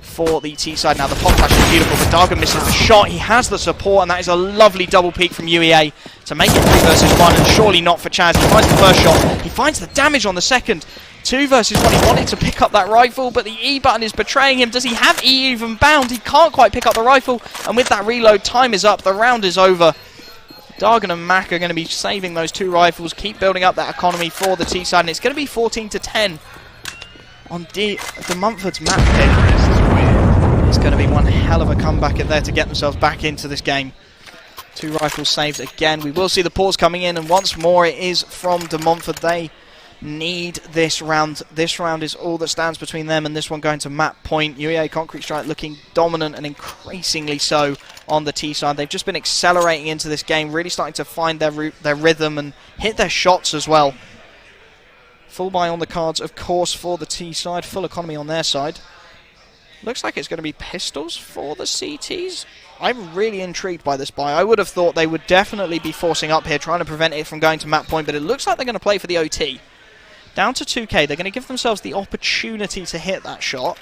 [SPEAKER 1] for the T side. Now the pop flash is beautiful, but Dargan misses the shot. He has the support, and that is a lovely double peek from UEA to make it 3 versus 1, and surely not for Chaz. He finds the first shot. He finds the damage on the second. 2 versus 1. He wanted to pick up that rifle, but the E button is betraying him. Does he have E even bound? He can't quite pick up the rifle, and with that reload, time is up. The round is over. Dargan and Mac are going to be saving those 2 rifles, keep building up that economy for the T side, and it's going to be 14-10 on the Mumford's map pick. It's going to be one hell of a comeback there to get themselves back into this game. 2 rifles saved again. We will see the pause coming in, and once more it is from De Montfort. They need this round. This round is all that stands between them and this one going to map point. UEA Concrete Strike looking dominant and increasingly so on the T side. They've just been accelerating into this game, really starting to find their rhythm and hit their shots as well. Full buy on the cards, of course, for the T side. Full economy on their side. Looks like it's going to be pistols for the CTs. I'm really intrigued by this buy. I would have thought they would definitely be forcing up here, trying to prevent it from going to map point, but it looks like they're going to play for the OT. Down to 2k, they're going to give themselves the opportunity to hit that shot.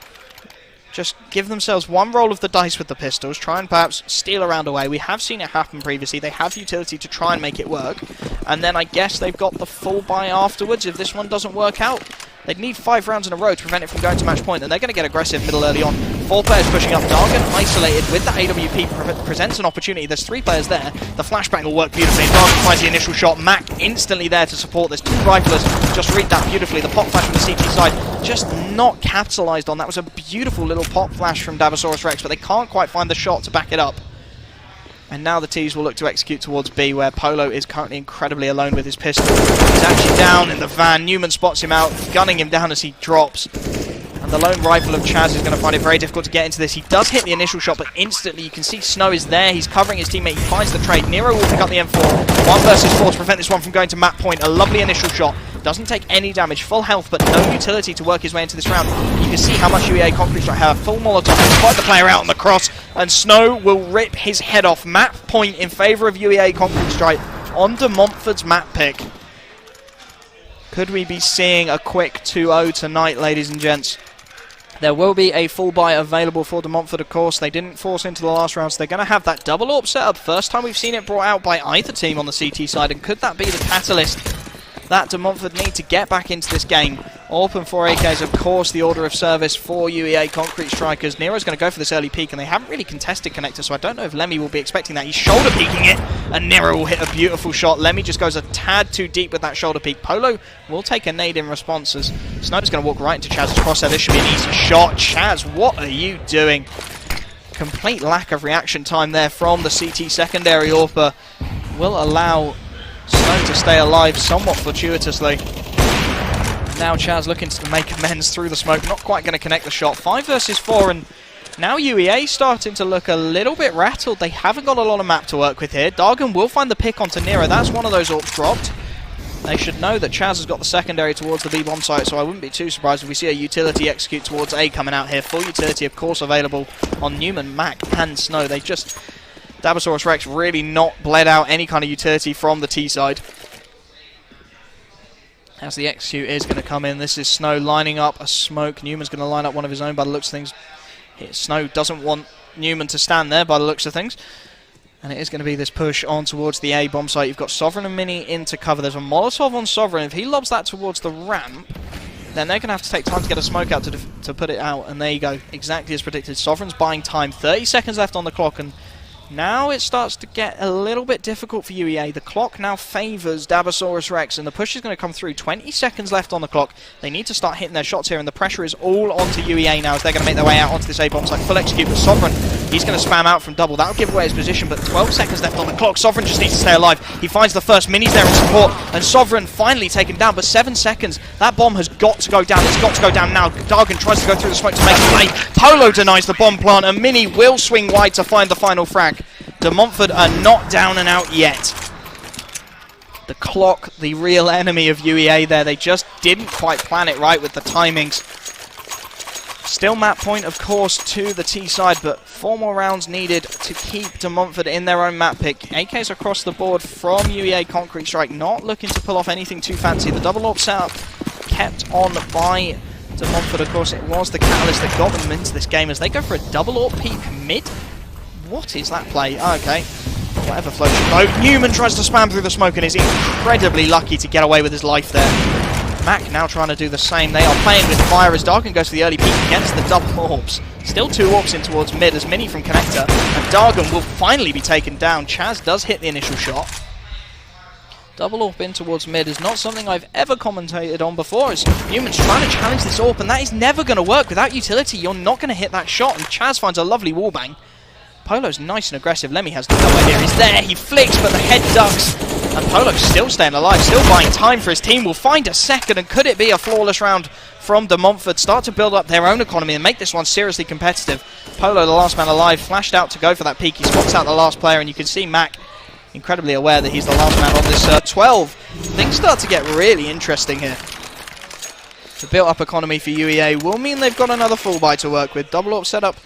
[SPEAKER 1] Just give themselves one roll of the dice with the pistols, try and perhaps steal a round away. We have seen it happen previously. They have utility to try and make it work. And then I guess they've got the full buy afterwards if this one doesn't work out. They'd need 5 rounds in a row to prevent it from going to match point, and they're going to get aggressive middle early on. 4 players pushing up. Dargan isolated with the AWP presents an opportunity. There's 3 players there. The flashbang will work beautifully. Dargan finds the initial shot. Mac instantly there to support. There's 2 riflers. Just read that beautifully. The pop flash from the CT side just not capitalized on. That was a beautiful little pop flash from Dabosaurus Rex, but they can't quite find the shot to back it up. And now the T's will look to execute towards B, where Polo is currently incredibly alone with his pistol. He's actually down in the van. Newman spots him out, gunning him down as he drops. And the lone rifle of Chaz is going to find it very difficult to get into this. He does hit the initial shot, but instantly you can see Snow is there. He's covering his teammate. He finds the trade. Nero will pick up the M4. 1 versus 4 to prevent this one from going to map point. A lovely initial shot. Doesn't take any damage. Full health, but no utility to work his way into this round. You can see how much UEA Concrete Strike have. Full Molotov. Fight the player out on the cross. And Snow will rip his head off. Map point in favour of UEA Concrete Strike on De Montfort's map pick. Could we be seeing a quick 2-0 tonight, ladies and gents? There will be a full buy available for De Montfort, of course. They didn't force into the last round, so they're going to have that double AWP setup. First time we've seen it brought out by either team on the CT side, and could that be the catalyst that De Montfort need to get back into this game. Open 4 AKs, of course, the order of service for UEA Concrete Strikers. Nero's going to go for this early peek, and they haven't really contested Connector, so I don't know if Lemmy will be expecting that. He's shoulder peeking it, and Nero will hit a beautiful shot. Lemmy just goes a tad too deep with that shoulder peek. Polo will take a nade in response as Snow's going to walk right into Chaz's crosshair. This should be an easy shot. Chaz, what are you doing? Complete lack of reaction time there from the CT secondary. AWPer will allow Snow to stay alive somewhat fortuitously. Now Chaz looking to make amends through the smoke, not quite going to connect the shot. 5 versus 4, and now UEA starting to look a little bit rattled. They haven't got a lot of map to work with here. Dargan will find the pick onto Nero. That's one of those AWPs dropped. They should know that Chaz has got the secondary towards the B bomb site, so I wouldn't be too surprised if we see a utility execute towards A coming out here. Full utility, of course, available on Newman, Mac, and Snow. They just... Dabosaurus Rex really not bled out any kind of utility from the T side. As the execute is going to come in, this is Snow lining up a smoke. Newman's going to line up one of his own by the looks of things. Snow doesn't want Newman to stand there by the looks of things. And it is going to be this push on towards the A bomb site. You've got Sovereign and Mini into cover. There's a Molotov on Sovereign. If he lobs that towards the ramp, then they're going to have to take time to get a smoke out to put it out. And there you go, exactly as predicted. Sovereign's buying time. 30 seconds left on the clock, and now it starts to get a little bit difficult for UEA. The clock now favours Dabosaurus Rex, and the push is going to come through. 20 seconds left on the clock. They need to start hitting their shots here, and the pressure is all onto UEA now as they're going to make their way out onto this A-bomb site. Full execute, but Sovereign, he's going to spam out from double. That'll give away his position, but 12 seconds left on the clock. Sovereign just needs to stay alive. He finds the first. Mini's there in support, and Sovereign finally taken down, but 7 seconds. That bomb has got to go down. It's got to go down now. Dargan tries to go through the smoke to make a play. Polo denies the bomb plant, and Mini will swing wide to find the final frag. De Montfort are not down and out yet. The clock, the real enemy of UEA there. They just didn't quite plan it right with the timings. Still map point, of course, to the T side, but 4 more rounds needed to keep De Montfort in their own map pick. AKs across the board from UEA Concrete Strike, not looking to pull off anything too fancy. The double AWP setup kept on by De Montfort. Of course, it was the catalyst that got them into this game as they go for a double AWP peek mid. What is that play? Oh, okay. Whatever floats your boat. Newman tries to spam through the smoke and is incredibly lucky to get away with his life there. Mac now trying to do the same. They are playing with fire as Dargan goes for the early peek against the double AWPs. Still 2 AWPs in towards mid as Mini from Connector. And Dargan will finally be taken down. Chaz does hit the initial shot. Double AWP in towards mid is not something I've ever commentated on before, as Newman's trying to challenge this AWP, and that is never going to work. Without utility, you're not going to hit that shot, and Chaz finds a lovely wallbang. Polo's nice and aggressive. Lemmy has no idea he's there. He flicks, but the head ducks. And Polo's still staying alive, still buying time for his team. Will find a second, and could it be a flawless round from De Montfort? Start to build up their own economy and make this one seriously competitive. Polo, the last man alive, flashed out to go for that peek. He spots out the last player, and you can see Mac incredibly aware that he's the last man on this 12. Things start to get really interesting here. The built-up economy for UEA will mean they've got another full buy to work with. Double AWP setup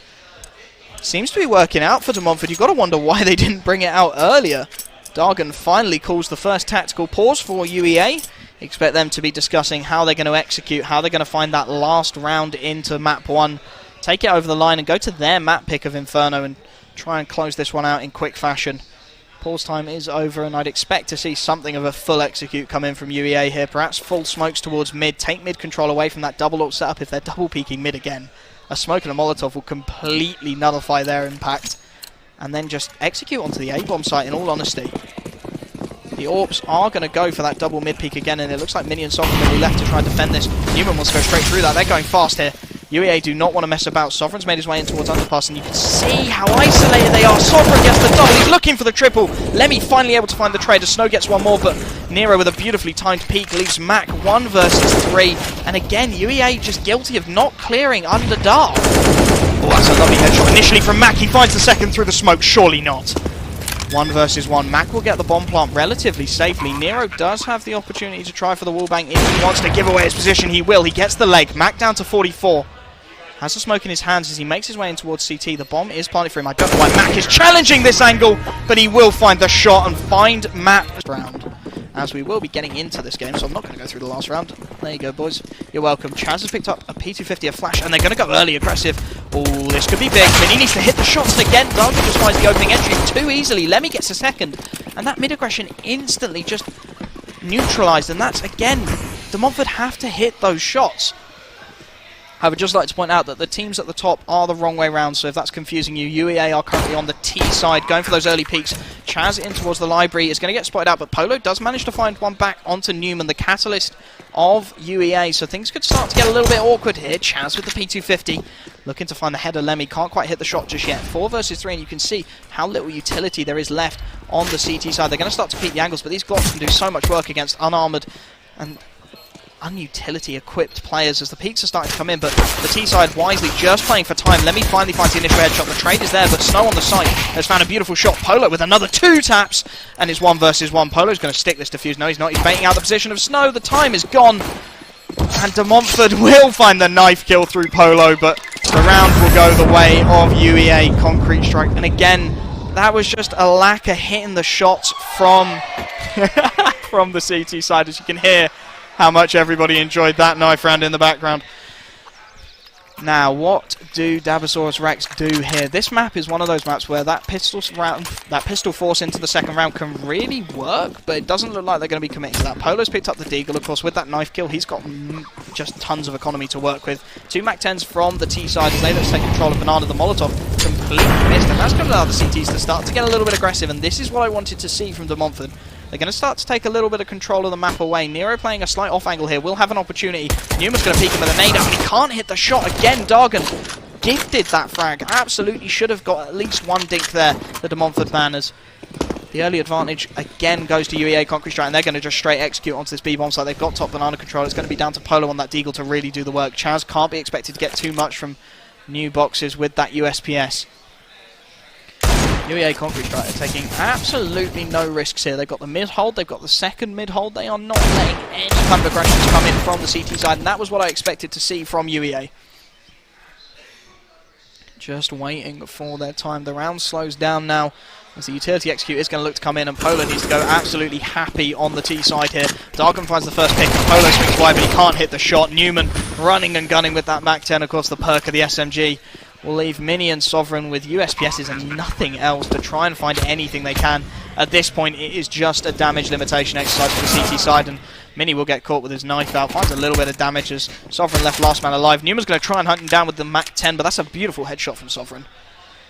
[SPEAKER 1] seems to be working out for De Montfort. You've got to wonder why they didn't bring it out earlier. Dargan finally calls the first tactical pause for UEA. Expect them to be discussing how they're going to execute, how they're going to find that last round into map 1. Take it over the line and go to their map pick of Inferno and try and close this one out in quick fashion. Pause time is over, and I'd expect to see something of a full execute come in from UEA here. Perhaps full smokes towards mid. Take mid control away from that double AWP setup if they're double peeking mid again. A smoke and a Molotov will completely nullify their impact, and then just execute onto the A-bomb site in all honesty. The AWPs are going to go for that double mid-peek again, and it looks like Mini and Sovereign will be left to try and defend this. Newman wants to go straight through that. They're going fast here. UEA do not want to mess about. Sovereign's made his way in towards underpass, and you can see how isolated they are. Sovereign gets the double. He's looking for the triple. Lemmy finally able to find the trade. Snow gets one more, but Nero with a beautifully timed peek leaves Mac 1 versus 3. And again, UEA just guilty of not clearing under dark. Oh, that's a lovely headshot initially from Mac. He finds the second through the smoke. Surely not. 1 versus 1. Mac will get the bomb plant relatively safely. Nero does have the opportunity to try for the wallbang if he wants to give away his position. He will. He gets the leg. Mac down to 44. Has the smoke in his hands as he makes his way in towards CT. The bomb is planted for him. I don't know why Mac is challenging this angle, but he will find the shot and find Mac round. As we will be getting into this game, so I'm not going to go through the last round. There you go, boys. You're welcome. Chaz has picked up a P250, a flash, and they're going to go early aggressive. Oh, this could be big. Mini needs to hit the shots again. Dargan just finds the opening entry too easily. Lemmy gets a second, and that mid-aggression instantly just neutralised, and that's, again, De Montfort have to hit those shots. I would just like to point out that the teams at the top are the wrong way round, so if that's confusing you, UEA are currently on the T side, going for those early peaks. Chaz in towards the library is going to get spotted out, but Polo does manage to find one back onto Newman, the catalyst of UEA, so things could start to get a little bit awkward here. Chaz with the P250, looking to find the header. Lemmy can't quite hit the shot just yet. 4 versus 3, and you can see how little utility there is left on the CT side. They're going to start to peak the angles, but these Glocks can do so much work against unarmoured and unutility equipped players as the peaks are starting to come in, but the T side wisely just playing for time. Lemmy finally finds the initial headshot. The trade is there, but Snow on the site has found a beautiful shot. Polo with another 2 taps, and it's 1 versus 1. Polo's going to stick this defuse. No, he's not. He's baiting out the position of Snow. The time is gone, and De Montfort will find the knife kill through Polo, but the round will go the way of UEA Concrete Strike. And again, that was just a lack of hitting the shots from from the CT side, as you can hear how much everybody enjoyed that knife round in the background. Now, what do Dabosaurus Rex do here? This map is one of those maps where that pistol force into the second round can really work, but it doesn't look like they're going to be committing to that. Polo's picked up the Deagle, of course, with that knife kill. He's got just tons of economy to work with. 2 MAC-10s from the T side as they look to take control of Banana. The Molotov completely missed, and that's going to allow the CTs to start to get a little bit aggressive, and this is what I wanted to see from De Montfort. They're going to start to take a little bit of control of the map away. Nero playing a slight off angle here will have an opportunity. Newman's going to peek him with a nade out, but he can't hit the shot. Again, Dargan gifted that frag. Absolutely should have got at least 1 dink there, the De Montfort banners. The early advantage again goes to UEA Concrete Strike, and they're going to just straight execute onto this B-bomb site. They've got top Banana control. It's going to be down to Polo on that Deagle to really do the work. Chaz can't be expected to get too much from new boxes with that USPS. UEA Concrete Strike are taking absolutely no risks here. They've got the mid-hold, they've got the second mid-hold. They are not letting any kind of aggressions come in from the CT side, and that was what I expected to see from UEA. Just waiting for their time. The round slows down now as the utility execute is going to look to come in, and Polo needs to go absolutely happy on the T side here. Dargan finds the first pick, and Polo swings wide, but he can't hit the shot. Newman running and gunning with that MAC-10, of course, the perk of the SMG. Will leave Mini and Sovereign with USPSs and nothing else to try and find anything they can. At this point, it is just a damage limitation exercise for the CT side, and Mini will get caught with his knife out, finds a little bit of damage as Sovereign left last man alive. Newman's going to try and hunt him down with the MAC-10, but that's a beautiful headshot from Sovereign.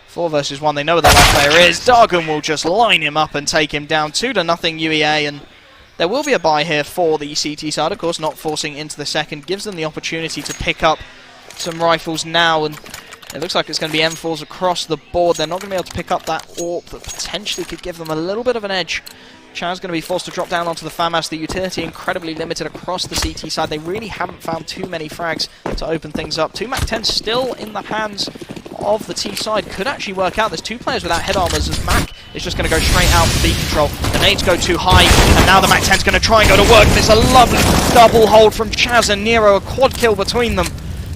[SPEAKER 1] 4 versus 1, they know where their last player is. Dargan will just line him up and take him down. 2-0 UEA, and there will be a buy here for the CT side, of course, not forcing into the second. Gives them the opportunity to pick up some rifles now, and it looks like it's going to be M4s across the board. They're not going to be able to pick up that AWP that potentially could give them a little bit of an edge. Chaz going to be forced to drop down onto the FAMAS. The utility incredibly limited across the CT side. They really haven't found too many frags to open things up. 2 MAC-10s still in the hands of the T side. Could actually work out. There's 2 players without head armors as Mac is just going to go straight out for B control. The nades go too high, and now the MAC-10's going to try and go to work. There's a lovely double hold from Chaz and Nero, a quad kill between them.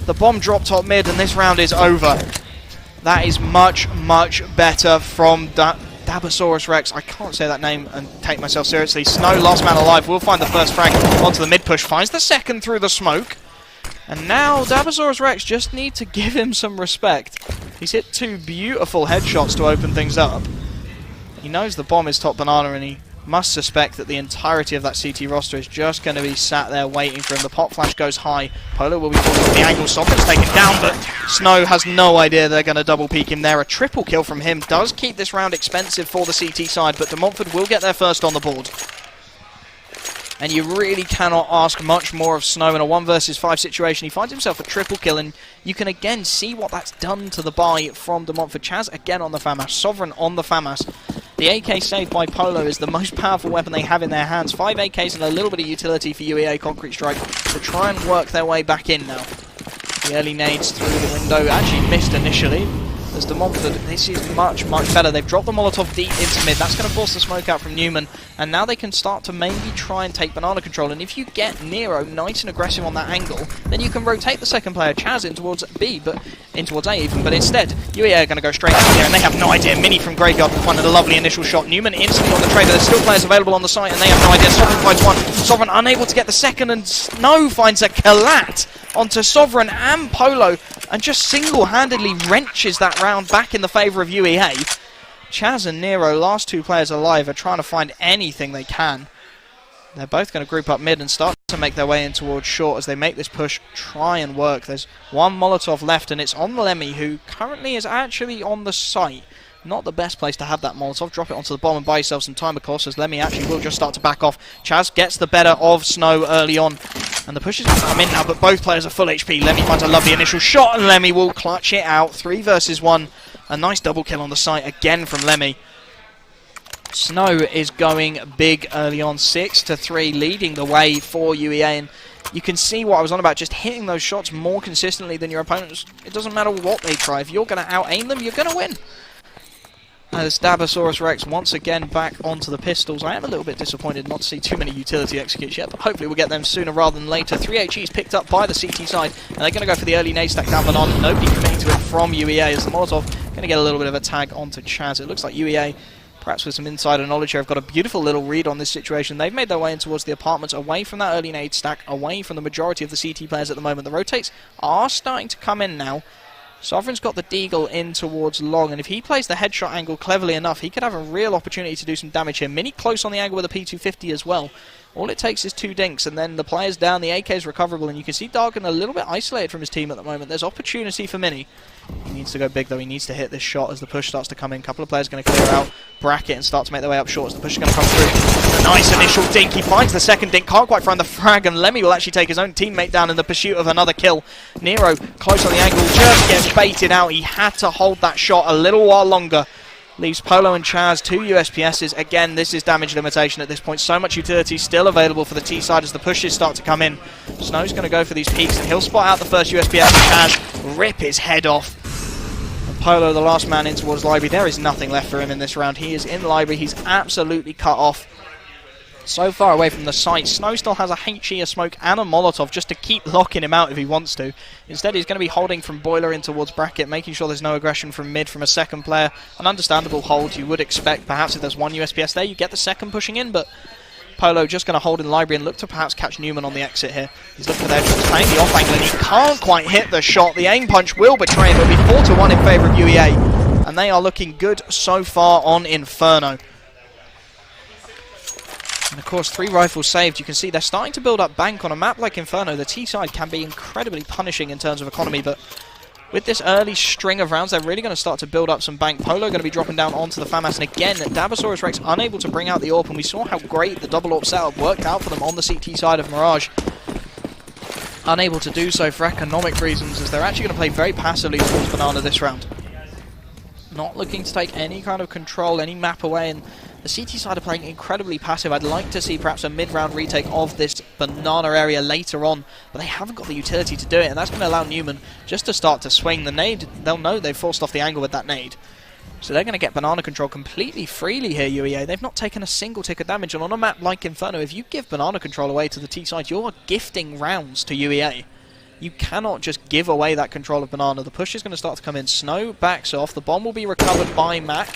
[SPEAKER 1] The bomb dropped top mid, and this round is over. That is much, much better from Dabosaurus Rex. I can't say that name and take myself seriously. Snow, last man alive, will find the first frag onto the mid push. Finds the second through the smoke. And now Dabosaurus Rex just need to give him some respect. He's hit 2 beautiful headshots to open things up. He knows the bomb is top Banana, and he must suspect that the entirety of that CT roster is just going to be sat there waiting for him. The pop flash goes high. Polo will be forced to the angle. Sovereign's taken down, but Snow has no idea they're going to double peek him there. A triple kill from him does keep this round expensive for the CT side, but De Montfort will get there first on the board. And you really cannot ask much more of Snow in a 1 versus 5 situation. He finds himself a triple kill, and you can again see what that's done to the buy from De Montfort. Chaz again on the FAMAS. Sovereign on the FAMAS. The AK saved by Polo is the most powerful weapon they have in their hands. 5 AKs and a little bit of utility for UEA Concrete Strike to try and work their way back in now. The early nades through the window actually missed initially. As De Montfort, this is much, much better. They've dropped the Molotov deep into mid. That's going to force the smoke out from Newman. And now they can start to maybe try and take Banana control. And if you get Nero nice and aggressive on that angle, then you can rotate the second player, Chaz, in towards B, but in towards A even. But instead, UEA are going to go straight out here, and they have no idea. Mini from Graveyard will find a lovely initial shot. Newman instantly on the trade, but there's still players available on the site, and they have no idea. Sovereign finds one. Sovereign unable to get the second, and Snow finds a collat onto Sovereign and Polo, and just single-handedly wrenches that round back in the favour of UEA. Chaz and Nero, last 2 players alive, are trying to find anything they can. They're both going to group up mid and start to make their way in towards short as they make this push try and work. There's one Molotov left, and it's on Lemmy, who currently is actually on the site. Not the best place to have that Molotov. Drop it onto the bomb and buy yourself some time, of course, as Lemmy actually will just start to back off. Chaz gets the better of Snow early on, and the push is going to come in now, but both players are full HP. Lemmy finds a lovely initial shot, and Lemmy will clutch it out. 3 versus 1. A nice double kill on the site again from Lemmy. Snow is going big early on, 6-3, leading the way for UEA, and you can see what I was on about, just hitting those shots more consistently than your opponents. It doesn't matter what they try. If you're going to out-aim them, you're going to win. As Dabosaurus Rex once again back onto the pistols. I am a little bit disappointed not to see too many utility executes yet, but hopefully we'll get them sooner rather than later. 3 HEs picked up by the CT side, and they're going to go for the early nade stack down Banana. Nobody committing to it from UEA, as the Molotov going to get a little bit of a tag onto Chaz. It looks like UEA, perhaps with some insider knowledge here, have got a beautiful little read on this situation. They've made their way in towards the apartments, away from that early nade stack, away from the majority of the CT players at the moment. The rotates are starting to come in now. Sovereign's got the Deagle in towards Long, and if he plays the headshot angle cleverly enough, he could have a real opportunity to do some damage here. Mini close on the angle with a P250 as well. All it takes is 2 dinks, and then the player's down, the AK is recoverable, and you can see Dargan a little bit isolated from his team at the moment. There's opportunity for Mini. He needs to go big, though. He needs to hit this shot as the push starts to come in. A couple of players going to clear out bracket and start to make their way up short as the push is going to come through. A nice initial dink. He finds the second dink, can't quite find the frag, and Lemmy will actually take his own teammate down in the pursuit of another kill. Nero, close on the angle, just gets baited out. He had to hold that shot a little while longer. Leaves Polo and Chaz 2 USPSs. Again, this is damage limitation at this point. So much utility still available for the T side as the pushes start to come in. Snow's going to go for these peaks, and he'll spot out the first USPS. Chaz rip his head off. And Polo, the last man in towards Library. There is nothing left for him in this round. He is in Library. He's absolutely cut off. So far away from the site. Snow still has a HE, a smoke, and a Molotov just to keep locking him out if he wants to. Instead, he's going to be holding from Boiler in towards Bracket, making sure there's no aggression from mid from a second player. An understandable hold you would expect. Perhaps if there's one USPS there, you get the second pushing in, but Polo just going to hold in Library and look to perhaps catch Newman on the exit here. He's looking for their shots, playing the off angle, and he can't quite hit the shot. The aim punch will betray him. It'll be 4-1 in favour of UEA, and they are looking good so far on Inferno. And of course, 3 rifles saved. You can see they're starting to build up bank on a map like Inferno. The T side can be incredibly punishing in terms of economy, but with this early string of rounds, they're really going to start to build up some bank. Polo going to be dropping down onto the FAMAS, and again, Dabosaurus Rex unable to bring out the AWP, and we saw how great the double AWP setup worked out for them on the CT side of Mirage. Unable to do so for economic reasons, as they're actually going to play very passively towards Banana this round. Not looking to take any kind of control, any map away, and the CT side are playing incredibly passive. I'd like to see perhaps a mid-round retake of this Banana area later on, but they haven't got the utility to do it, and that's going to allow Newman just to start to swing the nade. They'll know they've forced off the angle with that nade. So they're going to get Banana control completely freely here, UEA. They've not taken a single tick of damage, and on a map like Inferno, if you give Banana control away to the T side, you're gifting rounds to UEA. You cannot just give away that control of Banana. The push is going to start to come in. Snow backs off. The bomb will be recovered by Mac.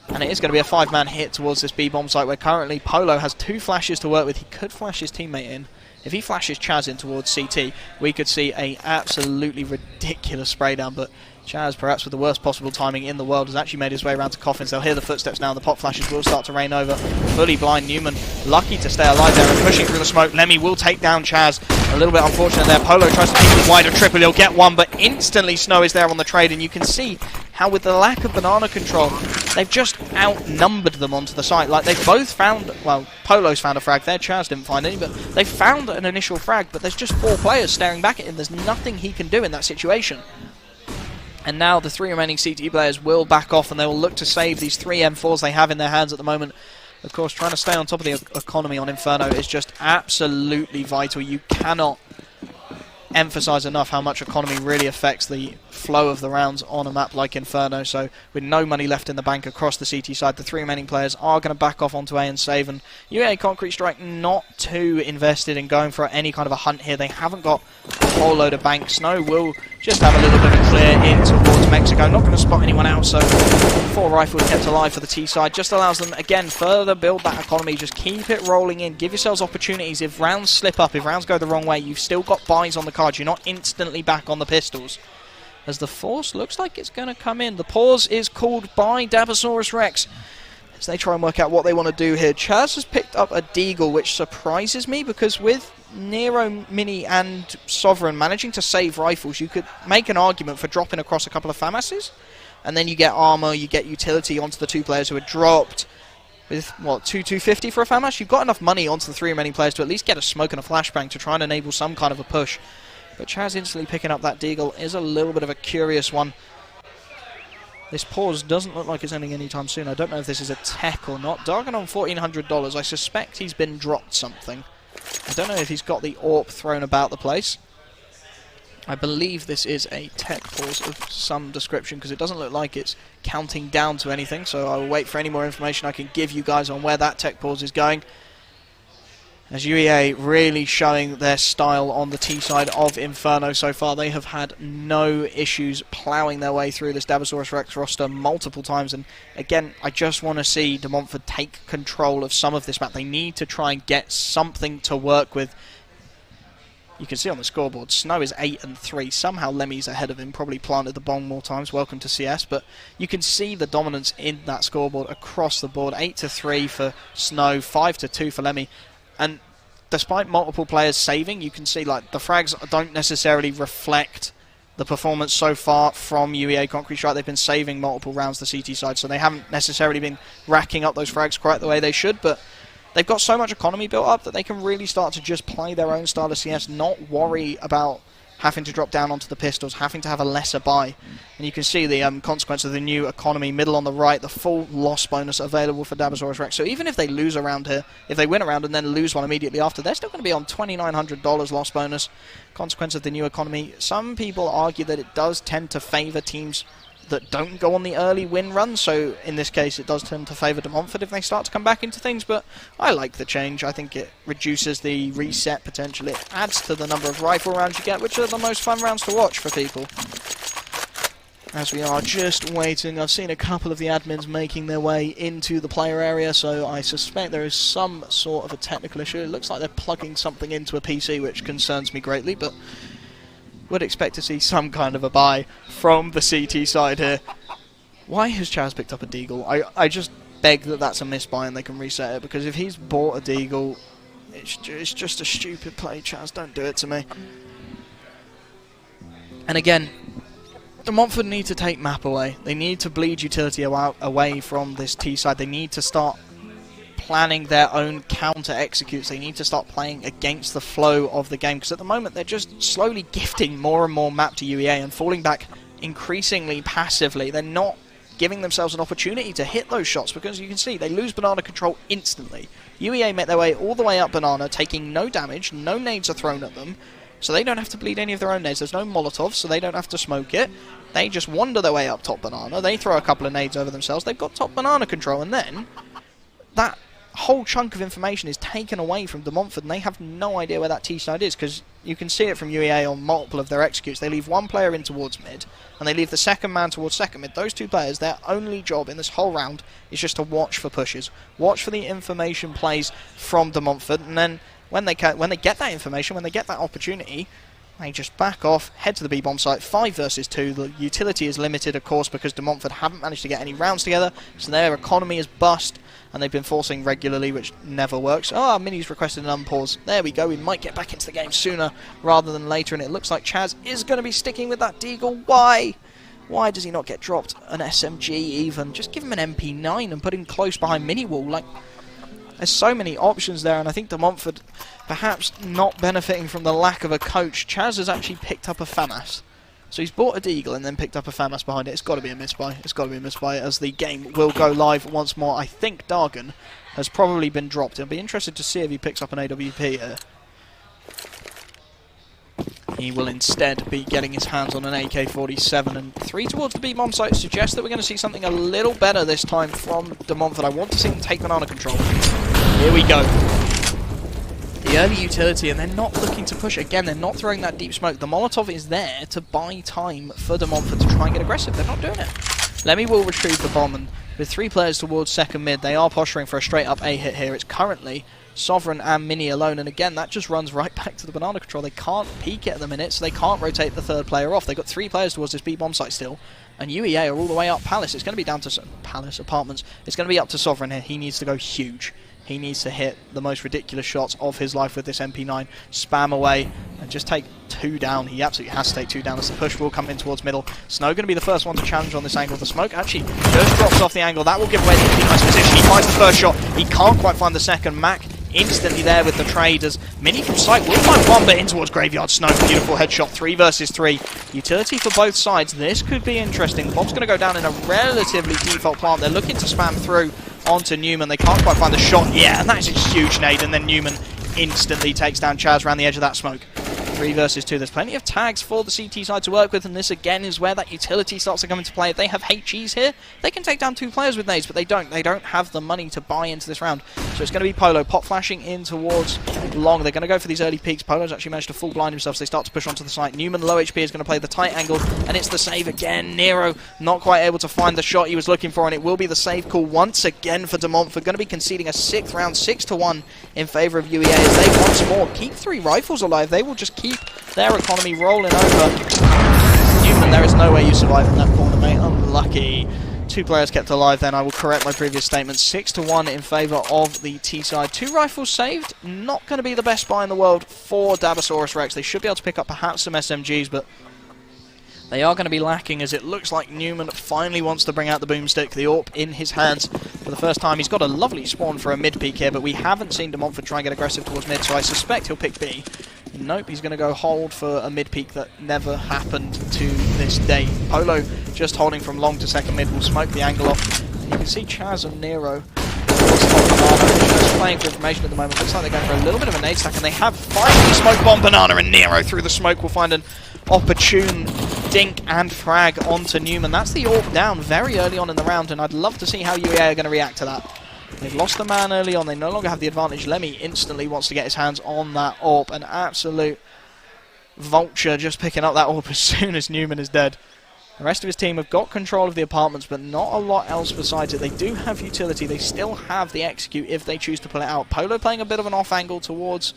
[SPEAKER 1] And it is going to be a 5-man hit towards this B-bomb site, where currently Polo has 2 flashes to work with. He could flash his teammate in. If he flashes Chaz in towards CT, we could see a absolutely ridiculous spray down, but Chaz, perhaps with the worst possible timing in the world, has actually made his way around to Coffins. They'll hear the footsteps now, and the pop flashes will start to rain over. Fully blind Newman, lucky to stay alive there and pushing through the smoke. Lemmy will take down Chaz. A little bit unfortunate there. Polo tries to keep it wide of triple. He'll get one, but instantly Snow is there on the trade, and you can see how with the lack of Banana control, they've just outnumbered them onto the site. Like, they've both found, well, Polo's found a frag there, Chaz didn't find any, but they found an initial frag, but there's just 4 players staring back at him. There's nothing he can do in that situation. And now the 3 remaining CT players will back off, and they will look to save these 3 M4s they have in their hands at the moment. Of course, trying to stay on top of the economy on Inferno is just absolutely vital. You cannot emphasize enough how much economy really affects the flow of the rounds on a map like Inferno. So with no money left in the bank across the CT side, the 3 remaining players are going to back off onto A and save, and UEA Concrete Strike not too invested in going for any kind of a hunt here. They haven't got a whole load of bank. Snow will just have a little bit of a clear in towards Mexico, not going to spot anyone out, so 4 rifles kept alive for the T side. Just allows them, again, further build that economy. Just keep it rolling in, give yourselves opportunities. If rounds slip up, if rounds go the wrong way, you've still got buys on the cards. You're not instantly back on the pistols. As the force looks like it's going to come in. The pause is called by Dabosaurus Rex. So they try and work out what they want to do here. Chaz has picked up a Deagle, which surprises me, because with Nero, Mini and Sovereign managing to save rifles, you could make an argument for dropping across a couple of FAMASs, and then you get armor, you get utility onto the 2 players who are dropped. With, what, 250 for a FAMAS? You've got enough money onto the 3 remaining players to at least get a smoke and a flashbang to try and enable some kind of a push. But Chaz instantly picking up that Deagle is a little bit of a curious one. This pause doesn't look like it's ending anytime soon. I don't know if this is a tech or not. Dargan on $1,400. I suspect he's been dropped something. I don't know if he's got the AWP thrown about the place. I believe this is a tech pause of some description, because it doesn't look like it's counting down to anything, so I will wait for any more information I can give you guys on where that tech pause is going. As UEA really showing their style on the T side of Inferno so far. They have had no issues ploughing their way through this Dabosaurus Rex roster multiple times, and again, I just want to see De Montfort take control of some of this map. They need to try and get something to work with. You can see on the scoreboard, Snow is 8 and 3. Somehow Lemmy's ahead of him, probably planted the bomb more times. Welcome to CS, but you can see the dominance in that scoreboard across the board. 8 to 3 for Snow, 5 to 2 for Lemmy. And despite multiple players saving, you can see like the frags don't necessarily reflect the performance so far from UEA Concrete Strike. They've been saving multiple rounds the CT side, so they haven't necessarily been racking up those frags quite the way they should, but they've got so much economy built up that they can really start to just play their own style of CS, not worry about having to drop down onto the pistols, having to have a lesser buy. And you can see the consequence of the new economy, middle on the right, the full loss bonus available for Dabosaurus Rex. So even if they lose a round here, if they win a round and then lose one immediately after, they're still going to be on $2,900 loss bonus. Consequence of the new economy. Some people argue that it does tend to favour teams that don't go on the early win run, so in this case it does tend to favour De Montfort if they start to come back into things, but I like the change. I think it reduces the reset potential. It adds to the number of rifle rounds you get, which are the most fun rounds to watch for people. As we are just waiting, I've seen a couple of the admins making their way into the player area, so I suspect there is some sort of a technical issue. It looks like they're plugging something into a PC, which concerns me greatly, but would expect to see some kind of a buy from the CT side here. Why has Chaz picked up a Deagle? I just beg that that's a misbuy and they can reset it, because if he's bought a Deagle, it's just a stupid play, Chaz. Don't do it to me. And again, De Montfort need to take map away. They need to bleed utility away from this T side. They need to start planning their own counter executes. They need to start playing against the flow of the game, because at the moment they're just slowly gifting more and more map to UEA and falling back increasingly passively. They're not giving themselves an opportunity to hit those shots, because you can see they lose banana control instantly. UEA make their way all the way up banana, taking no damage, no nades are thrown at them, so they don't have to bleed any of their own nades. There's no Molotovs, so they don't have to smoke it. They just wander their way up top banana, they throw a couple of nades over themselves, they've got top banana control, and then that whole chunk of information is taken away from De Montfort, and they have no idea where that T side is, because you can see it from UEA on multiple of their executes. They leave one player in towards mid, and they leave the second man towards second mid. Those two players, their only job in this whole round is just to watch for pushes, watch for the information plays from De Montfort, and then when they get that information, when they get that opportunity, they just back off, head to the B-bomb site, 5 versus 2. The utility is limited, of course, because De Montfort haven't managed to get any rounds together, so their economy is bust, and they've been forcing regularly, which never works. Oh, Mini's requested an unpause. There we go, we might get back into the game sooner rather than later, and it looks like Chaz is going to be sticking with that Deagle. Why? Why does he not get dropped an SMG even? Just give him an MP9 and put him close behind Mini Wall. Like, there's so many options there, and I think De Montfort, perhaps not benefiting from the lack of a coach, Chaz has actually picked up a FAMAS. So he's bought a Deagle and then picked up a FAMAS behind it. It's got to be a misbuy. It's got to be a misbuy, as the game will go live once more. I think Dargan has probably been dropped. I'll be interested to see if he picks up an AWP here. He will instead be getting his hands on an AK-47, and 3 towards the B-bomb site suggests that we're going to see something a little better this time from De Montfort. I want to see them take banana control. Here we go. The early utility, and they're not looking to push. Again, they're not throwing that deep smoke. The Molotov is there to buy time for De Montfort to try and get aggressive. They're not doing it. Lemmy will retrieve the bomb, and with 3 players towards second mid, they are posturing for a straight-up A hit here. It's currently Sovereign and Mini alone, and again, that just runs right back to the banana control. They can't peek it at the minute, so they can't rotate the third player off. They've got 3 players towards this B-bomb site still. And UEA are all the way up Palace. It's going to be down to Palace Apartments. It's going to be up to Sovereign here. He needs to go huge. He needs to hit the most ridiculous shots of his life with this MP9. Spam away and just take 2 down. He absolutely has to take 2 down as the push will come in towards middle. Snow going to be the first one to challenge on this angle. The smoke actually just drops off the angle. That will give away the MP9's position. He finds the first shot. He can't quite find the second. Mac instantly there with the trade as Mini from sight will find one, but in towards Graveyard. Snow, beautiful headshot, 3 versus 3. Utility for both sides. This could be interesting. The bomb's going to go down in a relatively default plant. They're looking to spam through onto Newman. They can't quite find the shot. Yeah, and that's a huge nade, and then Newman instantly takes down Chaz around the edge of that smoke. 3 versus 2. There's plenty of tags for the CT side to work with, and this again is where that utility starts to come into play. If they have HEs here, they can take down 2 players with nades, but they don't. They don't have the money to buy into this round. So it's going to be Polo pop flashing in towards long. They're going to go for these early peaks. Polo's actually managed to full blind himself, so they start to push onto the site. Newman, low HP, is going to play the tight angle, and it's the save again. Nero not quite able to find the shot he was looking for, and it will be the save call once again for De Montfort. Going to be conceding a 6th round, 6-1 in favour of UEA as they once more keep 3 rifles alive. They will just keep their economy rolling over. Newman, there is no way you survive in that corner, mate. Unlucky. 2 players kept alive then. I will correct my previous statement. 6-1 in favour of the T side. 2 rifles saved. Not going to be the best buy in the world for Dabosaurus Rex. They should be able to pick up perhaps some SMGs, but they are going to be lacking as it looks like Newman finally wants to bring out the boomstick. The AWP in his hands for the first time. He's got a lovely spawn for a mid peak here, but we haven't seen De Montfort try and get aggressive towards mid, so I suspect he'll pick B. Nope, he's going to go hold for a mid peak that never happened to this day. Polo just holding from long to second mid will smoke the angle off. And you can see Chaz and Nero just playing for information at the moment. Looks like they're going for a little bit of a nade stack, and they have finally smoked bomb Banana, and Nero through the smoke will find an opportune dink and frag onto Newman. That's the AWP down very early on in the round, and I'd love to see how UEA are going to react to that. They've lost the man early on. They no longer have the advantage. Lemmy instantly wants to get his hands on that AWP. An absolute vulture just picking up that AWP as soon as Newman is dead. The rest of his team have got control of the apartments, but not a lot else besides it. They do have utility. They still have the execute if they choose to pull it out. Polo playing a bit of an off angle towards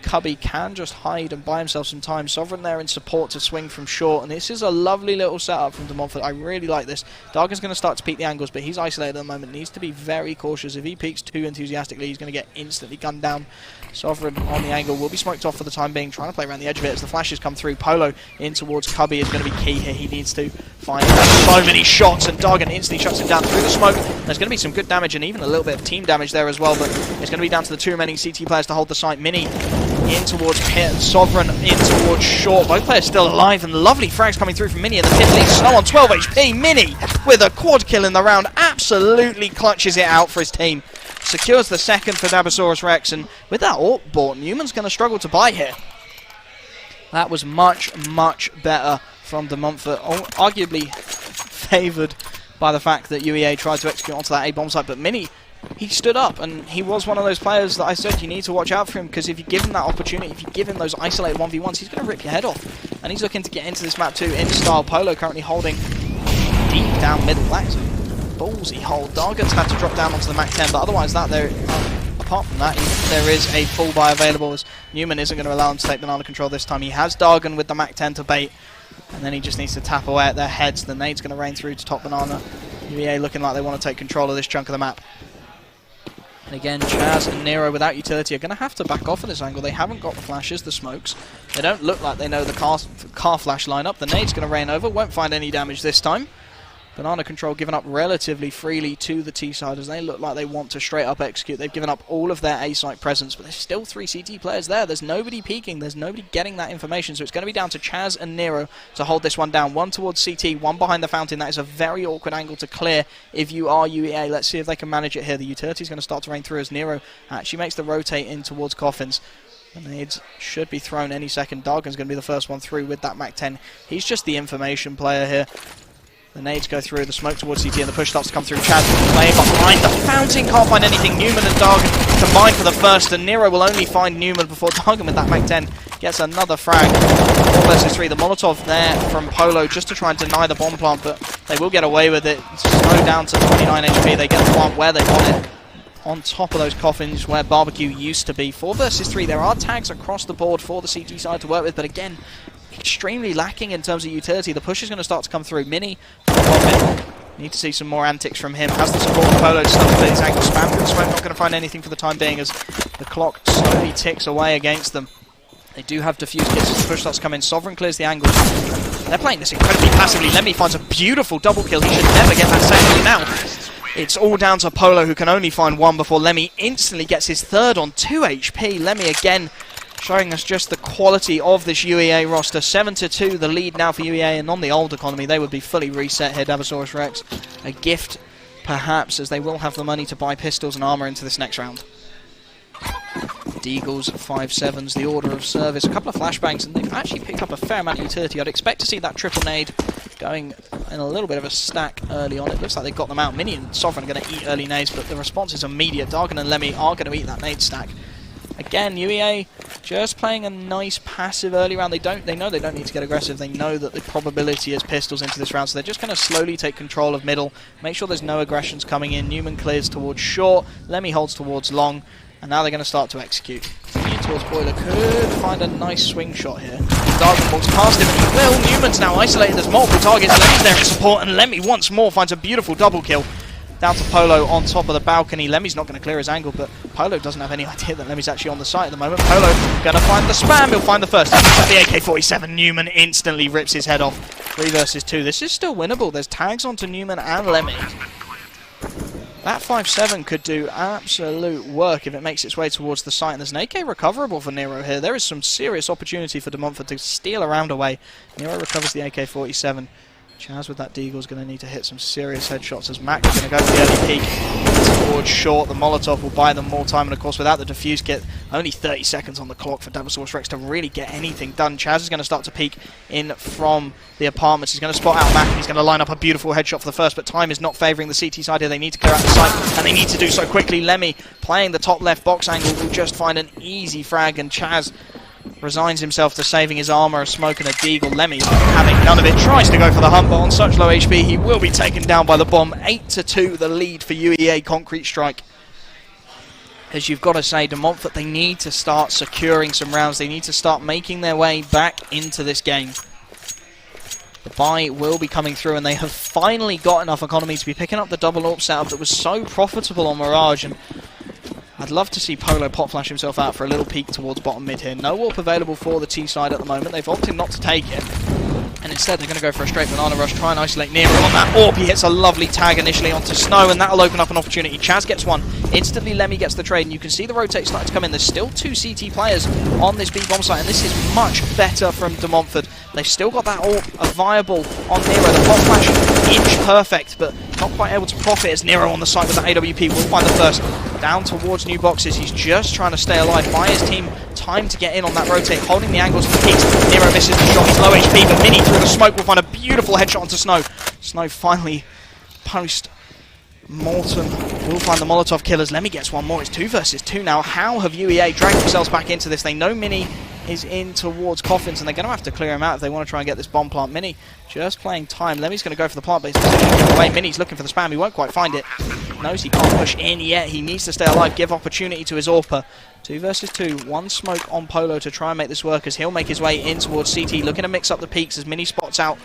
[SPEAKER 1] Cubby, can just hide and buy himself some time. Sovereign there in support to swing from short, and this is a lovely little setup from De Montfort. I really like this. Dargan's going to start to peek the angles, but he's isolated at the moment. Needs to be very cautious. If he peeks too enthusiastically, he's going to get instantly gunned down. Sovereign on the angle will be smoked off for the time being, trying to play around the edge of it as the flashes come through. Polo in towards Cubby is going to be key here. He needs to find so many shots, and Dargan instantly shuts him down through the smoke. There's going to be some good damage and even a little bit of team damage there as well, but it's going to be down to the 2 remaining CT players to hold the site. Mini in towards Pit and Sovereign in towards Short. Both players still alive, and lovely frags coming through from Mini in the pit lead. Snow on 12 HP. Mini with a quad kill in the round absolutely clutches it out for his team. Secures the second for Dabosaurus Rex, and with that AWP bought, Newman's going to struggle to buy here. That was much, much better from De Montfort. Arguably favoured by the fact that UEA tried to execute onto that A-bomb site, but Mini, he stood up, and he was one of those players that I said you need to watch out for him, because if you give him that opportunity, if you give him those isolated 1v1s, he's going to rip your head off. And he's looking to get into this map too in style. Polo currently holding deep down middle. That's a ballsy hold. Dargan's had to drop down onto the Mac 10, but otherwise that there, apart from that, there is a full buy available as Newman isn't going to allow him to take banana control this time. He has Dargan with the Mac 10 to bait, and then he just needs to tap away at their heads. The nade's going to rain through to top banana. UEA looking like they want to take control of this chunk of the map. And again, Chaz and Nero without utility are going to have to back off at this angle. They haven't got the flashes, the smokes. They don't look like they know the car flash lineup. The nade's going to rain over, won't find any damage this time. Banana control given up relatively freely to the T side as they look like they want to straight up execute. They've given up all of their A site presence, but there's still 3 CT players there. There's nobody peeking, there's nobody getting that information, so it's going to be down to Chaz and Nero to hold this one down. One towards CT, one behind the fountain. That is a very awkward angle to clear if you are UEA. Let's see if they can manage it here. The utility is going to start to rain through as Nero actually makes the rotate in towards Coffins. The nades should be thrown any second. Dargan's going to be the first one through with that Mac 10. He's just the information player here. The nades go through, the smoke towards CT, and the push starts to come through. Chaz playing behind the fountain, can't find anything. Newman and Dargan combined for the first, and Nero will only find Newman before Dargan with that Mac 10 gets another frag. 4 versus 3. The Molotov there from Polo just to try and deny the bomb plant, but they will get away with it. Snow down to 29 HP. They get the plant where they want it. On top of those coffins where barbecue used to be. 4 versus 3. There are tags across the board for the CT side to work with, but again, extremely lacking in terms of utility. The push is going to start to come through. Mini, need to see some more antics from him. Has the support of Polo to start to play his angle spam through the smoke. Not going to find anything for the time being as the clock slowly ticks away against them. They do have diffuse kits as the push starts to come in. Sovereign clears the angle. They're playing this incredibly passively. Lemmy finds a beautiful double kill. He should never get that second now. It's all down to Polo, who can only find one before Lemmy instantly gets his third on 2 HP. Lemmy again showing us just the quality of this UEA roster. 7-2 the lead now for UEA, and on the old economy they would be fully reset here. Dabasaurus Rex, a gift perhaps, as they will have the money to buy pistols and armor into this next round. Deagles, 5-7s, the order of service, a couple of flashbangs, and they've actually picked up a fair amount of utility. I'd expect to see that triple nade going in a little bit of a stack early on. It looks like they've got them out. Mini and Sovereign are going to eat early nades, but the response is immediate. Dargan and Lemmy are going to eat that nade stack. Again, UEA just playing a nice passive early round. They know they don't need to get aggressive. They know that the probability is pistols into this round, so they're just going to slowly take control of middle, make sure there's no aggressions coming in. Newman clears towards short, Lemmy holds towards long, and now they're going to start to execute. Towards Boiler, could find a nice swing shot here. Dargan walks past him, and he will. Newman's now isolated. There's multiple targets. Lemmy's there in support, and Lemmy once more finds a beautiful double kill. Down to Polo on top of the balcony. Lemmy's not going to clear his angle, but Polo doesn't have any idea that Lemmy's actually on the site at the moment. Polo going to find the spam. He'll find the first. The AK-47. Newman instantly rips his head off. 3 versus 2. This is still winnable. There's tags onto Newman and Lemmy. That 5-7 could do absolute work if it makes its way towards the site. And there's an AK recoverable for Nero here. There is some serious opportunity for De Montfort to steal a round away. Nero recovers the AK-47. Chaz with that Deagle is going to need to hit some serious headshots as Mac is going to go for the early peek towards short. The Molotov will buy them more time, and of course without the defuse kit, only 30 seconds on the clock for Dabasaurus Rex to really get anything done. Chaz is going to start to peek in from the apartments. He's going to spot out Mac, and he's going to line up a beautiful headshot for the first, but time is not favouring the CT side here. They need to clear out the site, and they need to do so quickly. Lemmy, playing the top left box angle, will just find an easy frag, and Chaz resigns himself to saving his armor, a smoke and a Deagle. Lemmy having none of it, tries to go for the hunt, but on such low HP he will be taken down by the bomb. 8-2 the lead for UEA Concrete Strike. As you've got to say, De Montfort, they need to start securing some rounds. They need to start making their way back into this game. The buy will be coming through, and they have finally got enough economy to be picking up the double AWP setup that was so profitable on Mirage. And I'd love to see Polo pop flash himself out for a little peek towards bottom mid here. No AWP available for the T side at the moment. They've opted not to take it, and instead they're going to go for a straight banana rush, try and isolate Nero on that AWP. He hits a lovely tag initially onto Snow, and that'll open up an opportunity. Chaz gets one. Instantly Lemmy gets the trade, and you can see the rotate starting to come in. There's still 2 CT players on this B bomb site, and this is much better from De Montfort. They've still got that AWP viable on Nero. The pop flash inch perfect, but not quite able to profit as Nero on the site with the AWP will find the first. Down towards new boxes. He's just trying to stay alive. Buy his team time to get in on that rotate, holding the angles for the peaks. Nero misses the shot. He's low HP, but Mini through the smoke will find a beautiful headshot onto Snow. Snow finally post-mortem will find the Molotov killers. Lemmy gets one more. It's 2 versus 2 now. How have UEA dragged themselves back into this? They know Mini is in towards Coffins, and they're going to have to clear him out if they want to try and get this bomb plant. Mini just playing time. Lemmy's going to go for the plant, but he's going to give away. Mini's looking for the spam. He won't quite find it. Knows he can't push in yet. He needs to stay alive, give opportunity to his AWPer. 2 versus 2. One smoke on Polo to try and make this work as he'll make his way in towards CT, looking to mix up the peaks as Mini spots out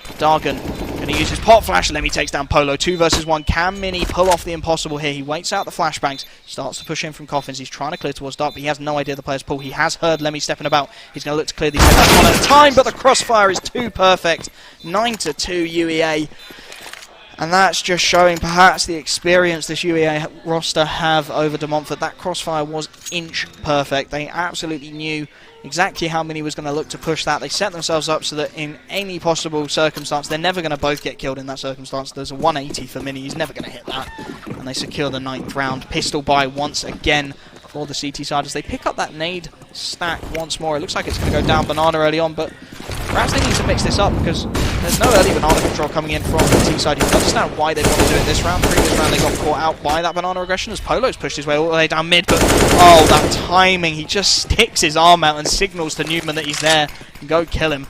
[SPEAKER 1] Dargan. Going to use his pop flash. Lemmy takes down Polo. 2 versus 1. Can Mini pull off the impossible here? He waits out the flashbangs, starts to push in from Coffins. He's trying to clear towards Dark, but he has no idea the player's pull. He has heard Lemmy stepping about. He's going to look to clear these heads one at a time, but the crossfire is too perfect. 9-2 UEA. And that's just showing perhaps the experience this UEA roster have over De Montfort. That crossfire was inch perfect. They absolutely knew exactly how Mini was going to look to push that. They set themselves up so that in any possible circumstance, they're never going to both get killed in that circumstance. There's a 180 for Mini. He's never going to hit that. And they secure the 9th round. Pistol buy once again for the CT side as they pick up that nade stack once more. It looks like it's going to go down banana early on, but perhaps they need to mix this up because there's no early banana control coming in from the T side. You can understand why they want to do it this round. Previous round they got caught out by that banana aggression as Polo's pushed his way all the way down mid, but oh, that timing. He just sticks his arm out and signals to Newman that he's there and go kill him.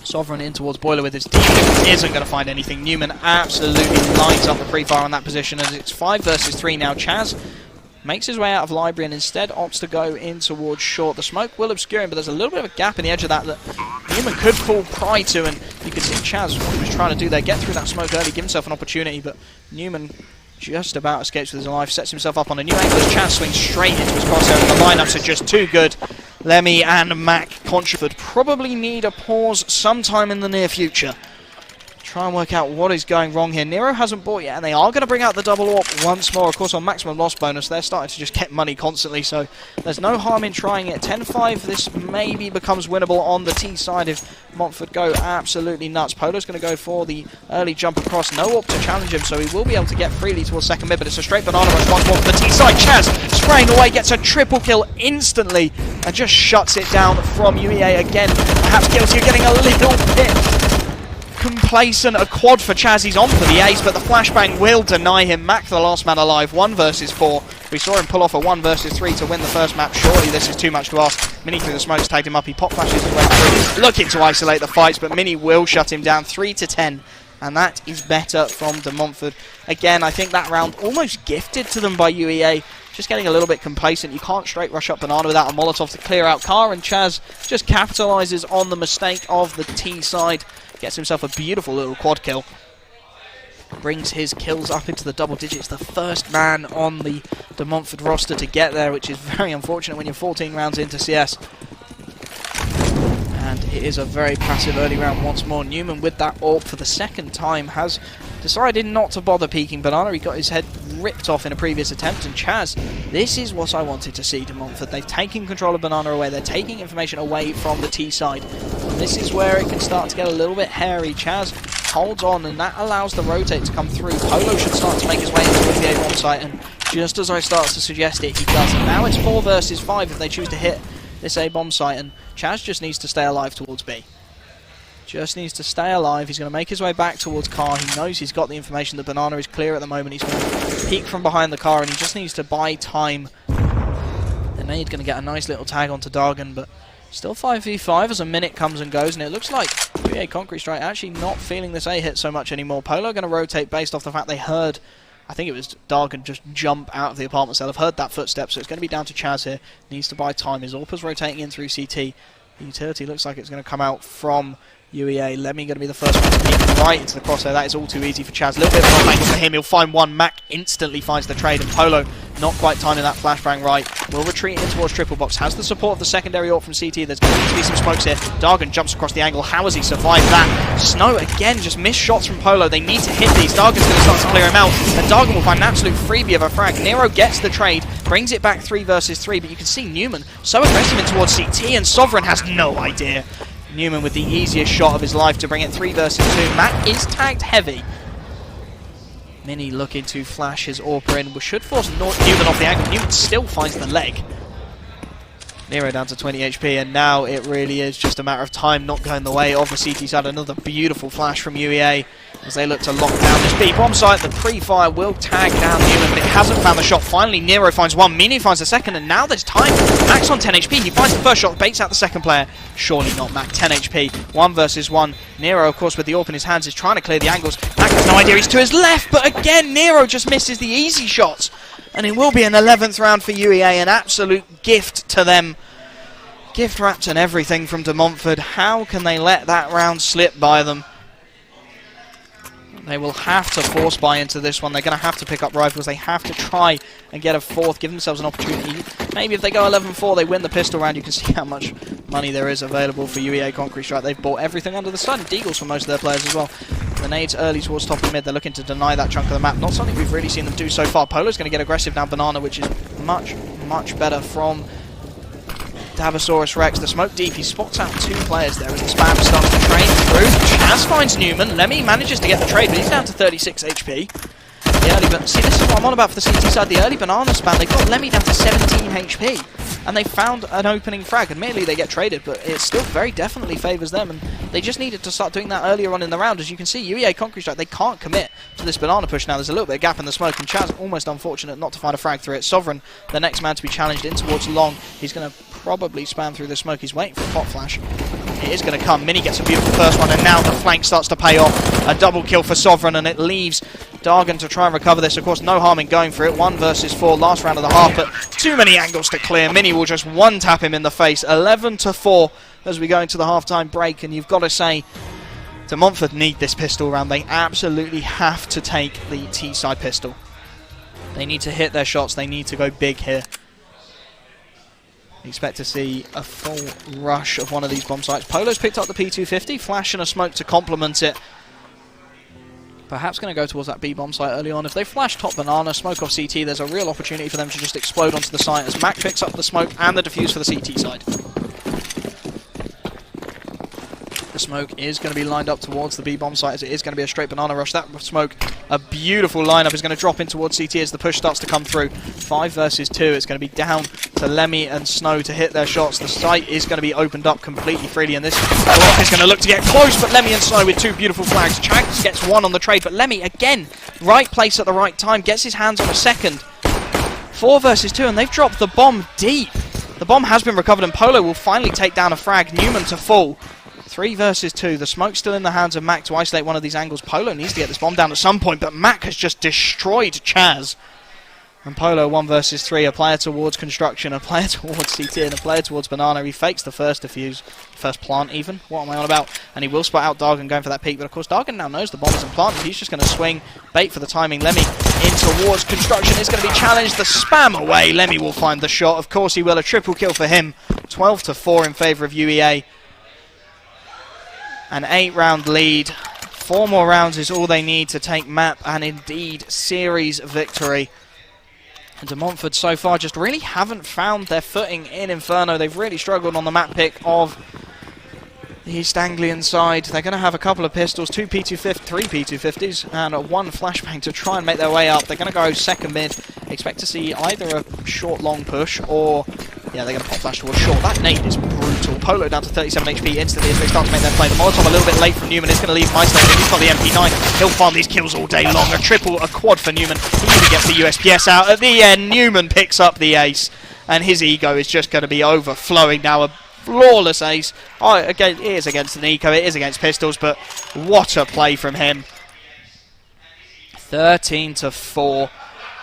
[SPEAKER 1] Sovereign in towards Boiler with his team. Isn't going to find anything. Newman absolutely lines up the pre-fire on that position as it's 5 versus 3 now. Chaz makes his way out of library and instead opts to go in towards short. The smoke will obscure him, but there's a little bit of a gap in the edge of that Newman could fall prey to, and you could see Chaz, what he was trying to do there, get through that smoke early, give himself an opportunity, but Newman just about escapes with his life, sets himself up on a new angle as Chaz swings straight into his crosshair, and the lineups are just too good. Lemmy and Mac Conchford probably need a pause sometime in the near future. Try and work out what is going wrong here. Nero hasn't bought yet, and they are going to bring out the double AWP once more. Of course, on maximum loss bonus, they're starting to just get money constantly, so there's no harm in trying it. 10-5, this maybe becomes winnable on the T side if Montfort go absolutely nuts. Polo's going to go for the early jump across. No AWP to challenge him, so he will be able to get freely towards second mid, but it's a straight banana rush once more for the T side. Chaz spraying away, gets a triple kill instantly, and just shuts it down from UEA again. Perhaps guilty of getting a little bit complacent. A quad for Chaz. He's on for the ace, but the flashbang will deny him. Mac, the last man alive, 1 versus 4. We saw him pull off a 1 versus 3 to win the first map. Surely this is too much to ask. Mini through the smokes tagged him up. He pop flashes his way through, looking to isolate the fights, but Mini will shut him down 3-10. And that is better from De Montfort. Again, I think that round almost gifted to them by UEA. Just getting a little bit complacent. You can't straight rush up Banana without a Molotov to clear out Car, and Chaz just capitalises on the mistake of the T side. Gets himself a beautiful little quad kill. Brings his kills up into the double digits. The first man on the De Montfort roster to get there, which is very unfortunate when you're 14 rounds into CS. And it is a very passive early round once more. Newman with that AWP for the second time has decided not to bother peeking Banana. He got his head ripped off in a previous attempt, and Chaz, this is what I wanted to see De Montfort. They've taken control of Banana away. They're taking information away from the T side. And this is where it can start to get a little bit hairy. Chaz holds on, and that allows the rotate to come through. Polo should start to make his way into the A1 site, and just as I start to suggest it, he does. And now it's 4 versus 5 if they choose to hit this A-bomb site, and Chaz just needs to stay alive towards B. Just needs to stay alive. He's going to make his way back towards Car. He knows he's got the information that Banana is clear at the moment. He's going to peek from behind the Car, and he just needs to buy time. The nade going to get a nice little tag onto Dargan, but still 5v5 as a minute comes and goes, and it looks like UEA Concrete Strike actually not feeling this A hit so much anymore. Polo going to rotate based off the fact they heard, I think it was Dargan, just jump out of the apartment cell. I've heard that footstep, so it's going to be down to Chaz here. Needs to buy time. His AWP's rotating in through CT. The utility looks like it's going to come out from UEA. Lemmy going to be the first one to peek right into the crosshair. That is all too easy for Chaz. A little bit of an angle for him. He'll find one. Mac instantly finds the trade, and Polo not quite timing that flashbang right. Will retreat in towards triple box. Has the support of the secondary AWP from CT. There's going to be some smokes here. Dargan jumps across the angle. How has he survived that? Snow again, just missed shots from Polo. They need to hit these. Dargan's going to start to clear him out, and Dargan will find an absolute freebie of a frag. Nero gets the trade, brings it back 3 versus 3, but you can see Newman so aggressive in towards CT, and Sovereign has no idea. Newman with the easiest shot of his life to bring it 3 versus 2. Mac is tagged heavy. Mini looking to flash his AWP in, which should force Newman off the angle. Newman still finds the leg. Nero down to 20 HP, and now it really is just a matter of time not going the way of the CT side. Another beautiful flash from UEA as they look to lock down this B bomb site. The pre-fire will tag down Newman, but it hasn't found the shot. Finally, Nero finds one, Mini finds the second, and now there's time. Mac's on 10 HP. He finds the first shot, baits out the second player. Surely not Mac, 10 HP, 1 versus 1. Nero, of course, with the AWP in his hands, is trying to clear the angles. Mac has no idea, he's to his left, but again, Nero just misses the easy shots. And it will be an 11th round for UEA, an absolute gift to them. Gift wrapped and everything from De Montfort. How can they let that round slip by them? They will have to force buy into this one. They're going to have to pick up rifles. They have to try and get a 4th, give themselves an opportunity. Maybe if they go 11-4, they win the pistol round. You can see how much money there is available for UEA Concrete Strike. They've bought everything under the sun. Deagles for most of their players as well. The nades early towards top of mid. They're looking to deny that chunk of the map. Not something we've really seen them do so far. Polo's going to get aggressive down Banana, which is much, much better from Dabosaurus Rex. The smoke deep, he spots out 2 players there as the spam starts to train through. Chaz finds Newman. Lemmy manages to get the trade, but he's down to 36 HP. The early, see, this is what I'm on about for the CT side. The early Banana spam, they got Lemmy down to 17 HP. And they found an opening frag. Admittedly, they get traded, but it still very definitely favours them. And they just needed to start doing that earlier on in the round. As you can see, UEA Concrete Strike, they can't commit to this Banana push now. There's a little bit of gap in the smoke, and Chaz almost unfortunate not to find a frag through it. Sovereign, the next man to be challenged in towards long. He's going to probably spam through the smoke. He's waiting for a pot flash. It is going to come. Mini gets a beautiful first one, and now the flank starts to pay off. A double kill for Sovereign, and it leaves Dargan to try and recover this. Of course, no harm in going for it. 1 versus 4, last round of the half, but too many angles to clear. Mini will just one-tap him in the face. 11-4 as we go into the half-time break, and you've got to say, De Montfort need this pistol round. They absolutely have to take the T-side pistol. They need to hit their shots. They need to go big here. Expect to see a full rush of one of these bomb sites. Polo's picked up the P250, flash and a smoke to complement it. Perhaps going to go towards that B bomb site early on. If they flash top banana, smoke off CT, there's a real opportunity for them to just explode onto the site as Mac picks up the smoke and the defuse for the CT side. The smoke is going to be lined up towards the B bomb site as it is going to be a straight banana rush. That smoke, a beautiful lineup, is going to drop in towards CT as the push starts to come through. 5 versus 2. It's going to be down to Lemmy and Snow to hit their shots. The site is going to be opened up completely freely, and this block is going to look to get close, but Lemmy and Snow with 2 beautiful flags. Chags gets 1 on the trade, but Lemmy, again, right place at the right time, gets his hands on a second. 4 versus 2, and they've dropped the bomb deep. The bomb has been recovered, and Polo will finally take down a frag. Newman to full. 3 versus 2. The smoke's still in the hands of Mac to isolate one of these angles. Polo needs to get this bomb down at some point, but Mac has just destroyed Chaz. And Polo 1 versus 3. A player towards construction, a player towards CT, and a player towards banana. He fakes the first defuse, first plant even. What am I on about? And he will spot out Dargan going for that peak, but of course Dargan now knows the bomb isn't planted. He's just going to swing, bait for the timing. Lemmy in towards construction is going to be challenged. The spam away. Lemmy will find the shot. Of course he will. A triple kill for him. 12-4 in favour of UEA. An 8-round lead. 4 more rounds is all they need to take map and indeed series victory. And De Montfort so far just really haven't found their footing in Inferno. They've really struggled on the map pick of the East Anglian side. They're going to have a couple of pistols, 3 P250s, and 1 flashbang to try and make their way up. They're going to go second mid. Expect to see either a short-long push or, yeah, they're going to pop flash towards short. That nade is brutal. Polo down to 37 HP instantly as they start to make their play. The Molotov a little bit late from Newman. It's going to leave Meister. He's got the MP9. He'll farm these kills all day long. A triple, a quad for Newman. He even gets the USPS out. At the end, Newman picks up the ace, and his ego is just going to be overflowing now. A flawless ace. Oh, again, it is against an eco. It is against pistols, but what a play from him. 13-4.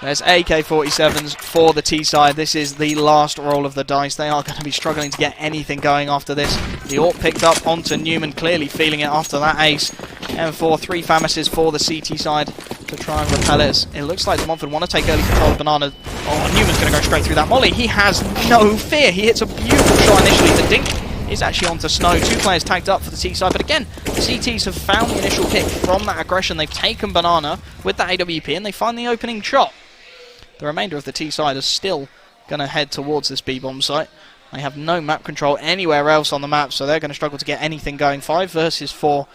[SPEAKER 1] There's AK-47s for the T side. This is the last roll of the dice. They are going to be struggling to get anything going after this. The AWP picked up onto Newman, clearly feeling it after that ace. And 3 Famises for the CT side to try and repel it. It looks like De Montfort want to take early control of banana. Oh, Newman's going to go straight through that molly. He has no fear. He hits a beautiful shot initially. The dink is actually onto Snow. 2 players tagged up for the T side, but again, the CTs have found the initial pick from that aggression. They've taken banana with the AWP, and they find the opening shot. The remainder of the T side is still going to head towards this B-bomb site. They have no map control anywhere else on the map, so they're going to struggle to get anything going. 5 versus 4.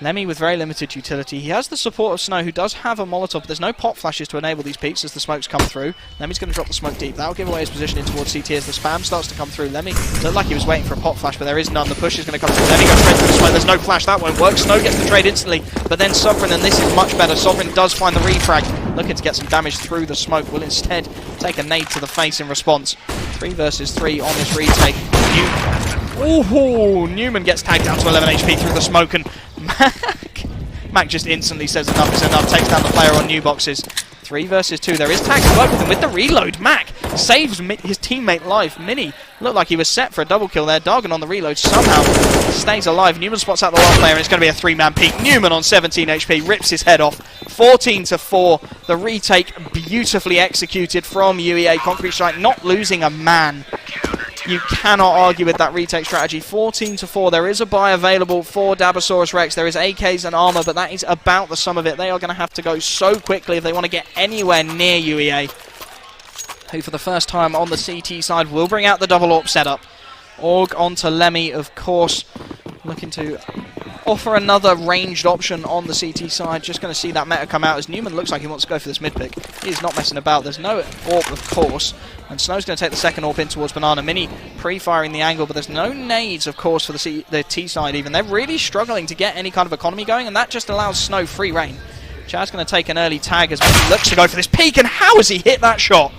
[SPEAKER 1] Lemmy with very limited utility. He has the support of Snow, who does have a Molotov, but there's no pop flashes to enable these peaks as the smokes come through. Lemmy's going to drop the smoke deep. That'll give away his position in towards CT as the spam starts to come through. Lemmy looked like he was waiting for a pop flash, but there is none. The push is going to come through. Lemmy goes straight through the smoke. There's no flash. That won't work. Snow gets the trade instantly, but then Sovereign, and this is much better. Sovereign does find the refrag, looking to get some damage through the smoke. Will instead take a nade to the face in response. 3 versus 3 on this retake. Newman gets tagged down to 11 HP through the smoke, and Mac just instantly says enough is enough, takes down the player on new boxes. 3 versus 2. There is tag to work with him with the reload. Mac saves his teammate life. Mini looked like he was set for a double kill there. Dargan on the reload somehow stays alive. Newman spots out the last player, and it's going to be a 3-man peak. Newman on 17 HP rips his head off. 14-4. The retake beautifully executed from UEA Concrete Strike, not losing a man. You cannot argue with that retake strategy. 14-4. There is a buy available for Dabosaurus Rex. There is AKs and armor, but that is about the sum of it. They are going to have to go so quickly if they want to get anywhere near UEA, who for the first time on the CT side will bring out the double AWP setup. Org onto Lemmy, of course, looking to offer another ranged option on the CT side. Just going to see that meta come out as Newman looks like he wants to go for this mid pick. He is not messing about. There's no AWP, of course, and Snow's going to take the second AWP in towards banana. Mini pre-firing the angle, but there's no nades, of course, for the T side even. They're really struggling to get any kind of economy going, and that just allows Snow free reign. Chad's going to take an early tag as Mini looks to go for this peak, and how has he hit that shot?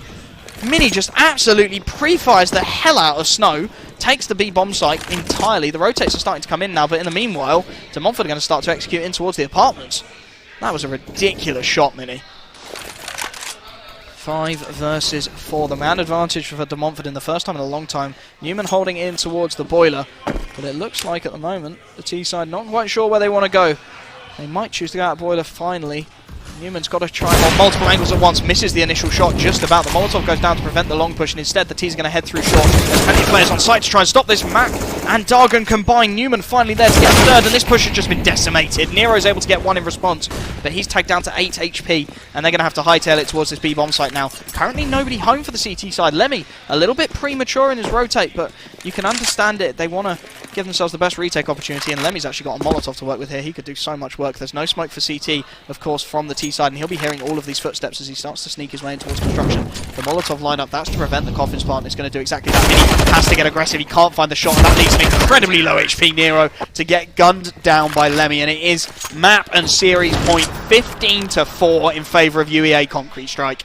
[SPEAKER 1] Mini just absolutely pre-fires the hell out of Snow, takes the B bomb site entirely. The rotates are starting to come in now, but in the meanwhile, De Montfort are going to start to execute in towards the apartments. That was a ridiculous shot, Mini. 5 versus 4. The man advantage for De Montfort in the first time in a long time. Newman holding in towards the boiler, but it looks like at the moment the T side not quite sure where they want to go. They might choose to go out boiler finally. Newman's got to try on multiple angles at once, misses the initial shot just about. The Molotov goes down to prevent the long push, and instead the T's are going to head through short. There's plenty of players on site to try and stop this. Mac and Dargan combine. Newman finally there to get third, and this push has just been decimated. Nero's able to get 1 in response, but he's tagged down to 8 HP, and they're going to have to hightail it towards this B-bomb site now. Currently nobody home for the CT side. Lemmy, a little bit premature in his rotate, but you can understand it. They want to give themselves the best retake opportunity, and Lemmy's actually got a Molotov to work with here. He could do so much work. There's no smoke for CT, of course, from the T side, and he'll be hearing all of these footsteps as he starts to sneak his way in towards construction. The Molotov lineup, that's to prevent the Coffin's partner. It's going to do exactly that. Mini has to get aggressive. He can't find the shot, and that leaves an incredibly low HP Nero to get gunned down by Lemmy, and it is map and series point 15-4 in favour of UEA Concrete Strike.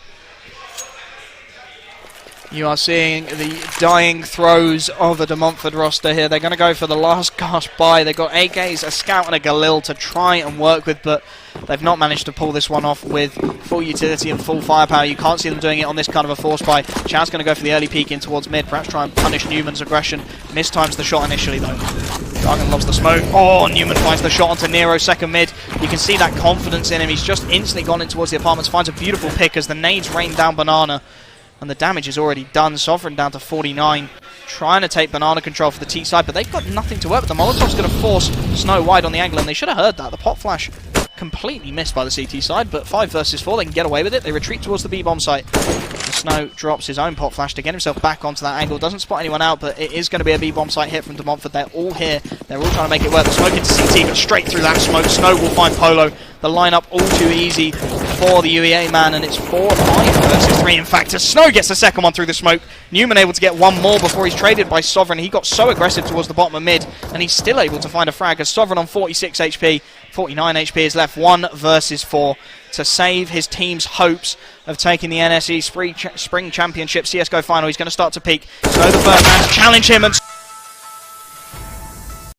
[SPEAKER 1] You are seeing the dying throes of the De Montfort roster here. They're going to go for the last gasp buy. They've got AKs, a Scout and a Galil to try and work with, but they've not managed to pull this one off with full utility and full firepower. You can't see them doing it on this kind of a force buy. Chow's going to go for the early peek in towards mid, perhaps try and punish Newman's aggression. Mistimes the shot initially though. Dargan loves the smoke. Oh, Newman finds the shot onto Nero, second mid. You can see that confidence in him. He's just instantly gone in towards the apartments, finds a beautiful pick as the nades rain down Banana. And the damage is already done. Sovereign down to 49. Trying to take Banana control for the T side, but they've got nothing to work with. The Molotov's going to force Snow wide on the angle, and they should have heard that. The pot flash completely missed by the CT side, but 5 versus 4, they can get away with it. They retreat towards the B-bomb site. The Snow drops his own pot flash to get himself back onto that angle. Doesn't spot anyone out, but it is going to be a B-bomb site hit from De Montfort. They're all here. They're all trying to make it work. The smoke into CT, but straight through that smoke. Snow will find Polo. The lineup all too easy for the UEA man, and it's 4-5 versus 3. In fact, as Snow gets the second one through the smoke, Newman able to get one more before he's traded by Sovereign. He got so aggressive towards the bottom of mid, and he's still able to find a frag as Sovereign on 46 HP. 49 HP is left, 1 versus 4 to save his team's hopes of taking the NSE Spring Championship CSGO final. He's going to start to peak. Snow the first man to challenge him, and